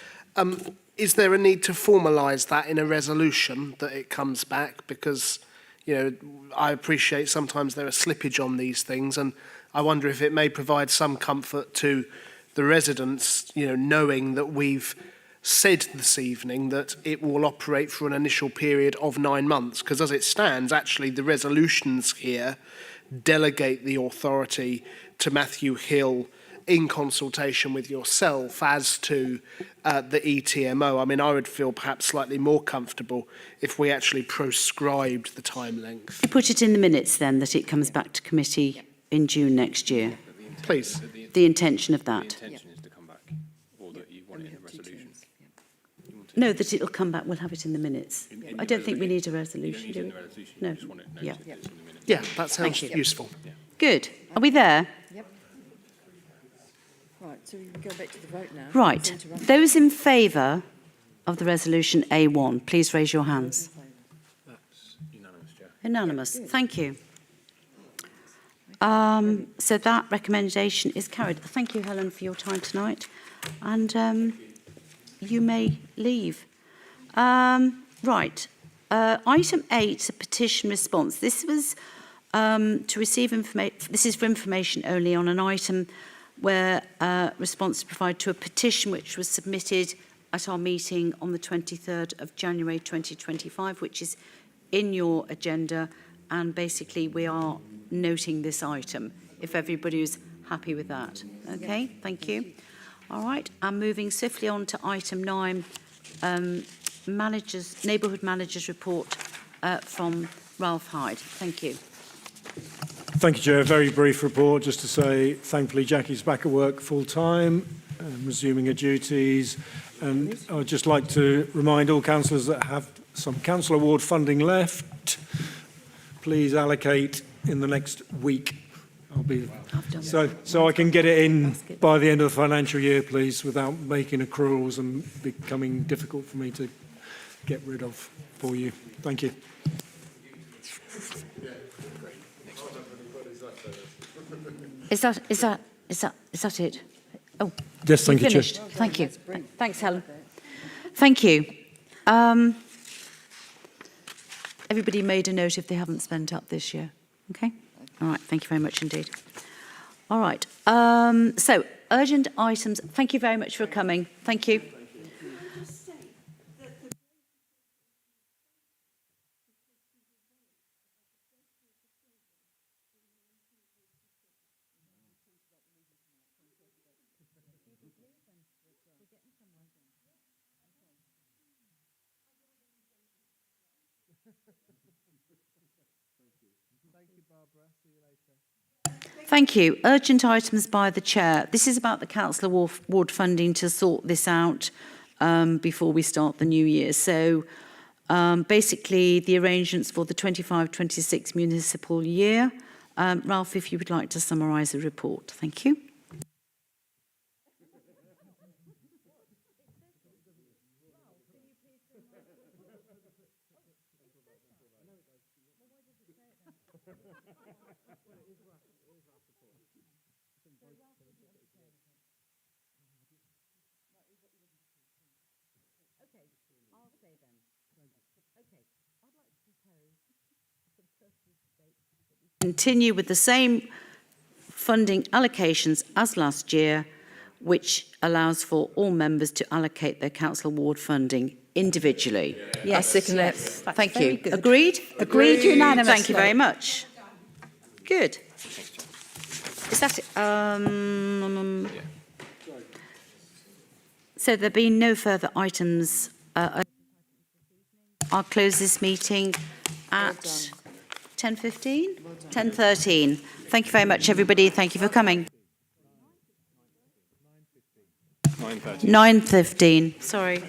Is there a need to formalise that in a resolution that it comes back? Because, you know, I appreciate sometimes there are slippage on these things, and I wonder if it may provide some comfort to the residents, you know, knowing that we've said this evening that it will operate for an initial period of 9 months, because as it stands, actually the resolutions here delegate the authority to Matthew Hill in consultation with yourself as to the ETMO. I mean, I would feel perhaps slightly more comfortable if we actually proscribed the time length. Put it in the minutes then that it comes back to committee in June next year. Please. The intention of that. The intention is to come back, or that you want it in the resolution. No, that it'll come back. We'll have it in the minutes. I don't think we need a resolution, do we? No. Yeah. Yeah, that sounds useful. Good. Are we there? Yep. Right, so we can go back to the vote now. Right. Those in favour of the resolution A1, please raise your hands. That's unanimous, Chair. Unanimous. Thank you. So that recommendation is carried. Thank you, Helen, for your time tonight. And you may leave. Right. Item 8, a petition response. This was to receive information. This is for information only on an item where response is provided to a petition which was submitted at our meeting on the 23rd of January 2025, which is in your agenda. And basically, we are noting this item, if everybody is happy with that. Okay, thank you. All right, I'm moving swiftly on to item 9, Neighbourhood Managers Report from Ralph Hyde. Thank you. Thank you, Chair. A very brief report, just to say, thankfully, Jackie's back at work full-time, resuming her duties. And I would just like to remind all councillors that have some council award funding left, please allocate in the next week. I'll be so I can get it in by the end of the financial year, please, without making accruals and becoming difficult for me to get rid of for you. Thank you. Is that it? Oh, yes, thank you, Chair. Thank you. Thanks, Helen. Thank you. Everybody made a note if they haven't spent up this year. Okay. All right. Thank you very much indeed. All right. So urgent items. Thank you very much for coming. Thank you. Thank you. Urgent items by the Chair. This is about the Council Award funding to sort this out before we start the new year. So basically the arrangements for the 25-26 municipal year. Ralph, if you would like to summarise the report. Thank you. Continue with the same funding allocations as last year, which allows for all members to allocate their council award funding individually. Yes, I second that. Thank you. Agreed? Agreed unanimously. Thank you very much. Good. Is that it? So there being no further items, I'll close this meeting at 10:15? 10:13. Thank you very much, everybody. Thank you for coming. 9:15. Sorry.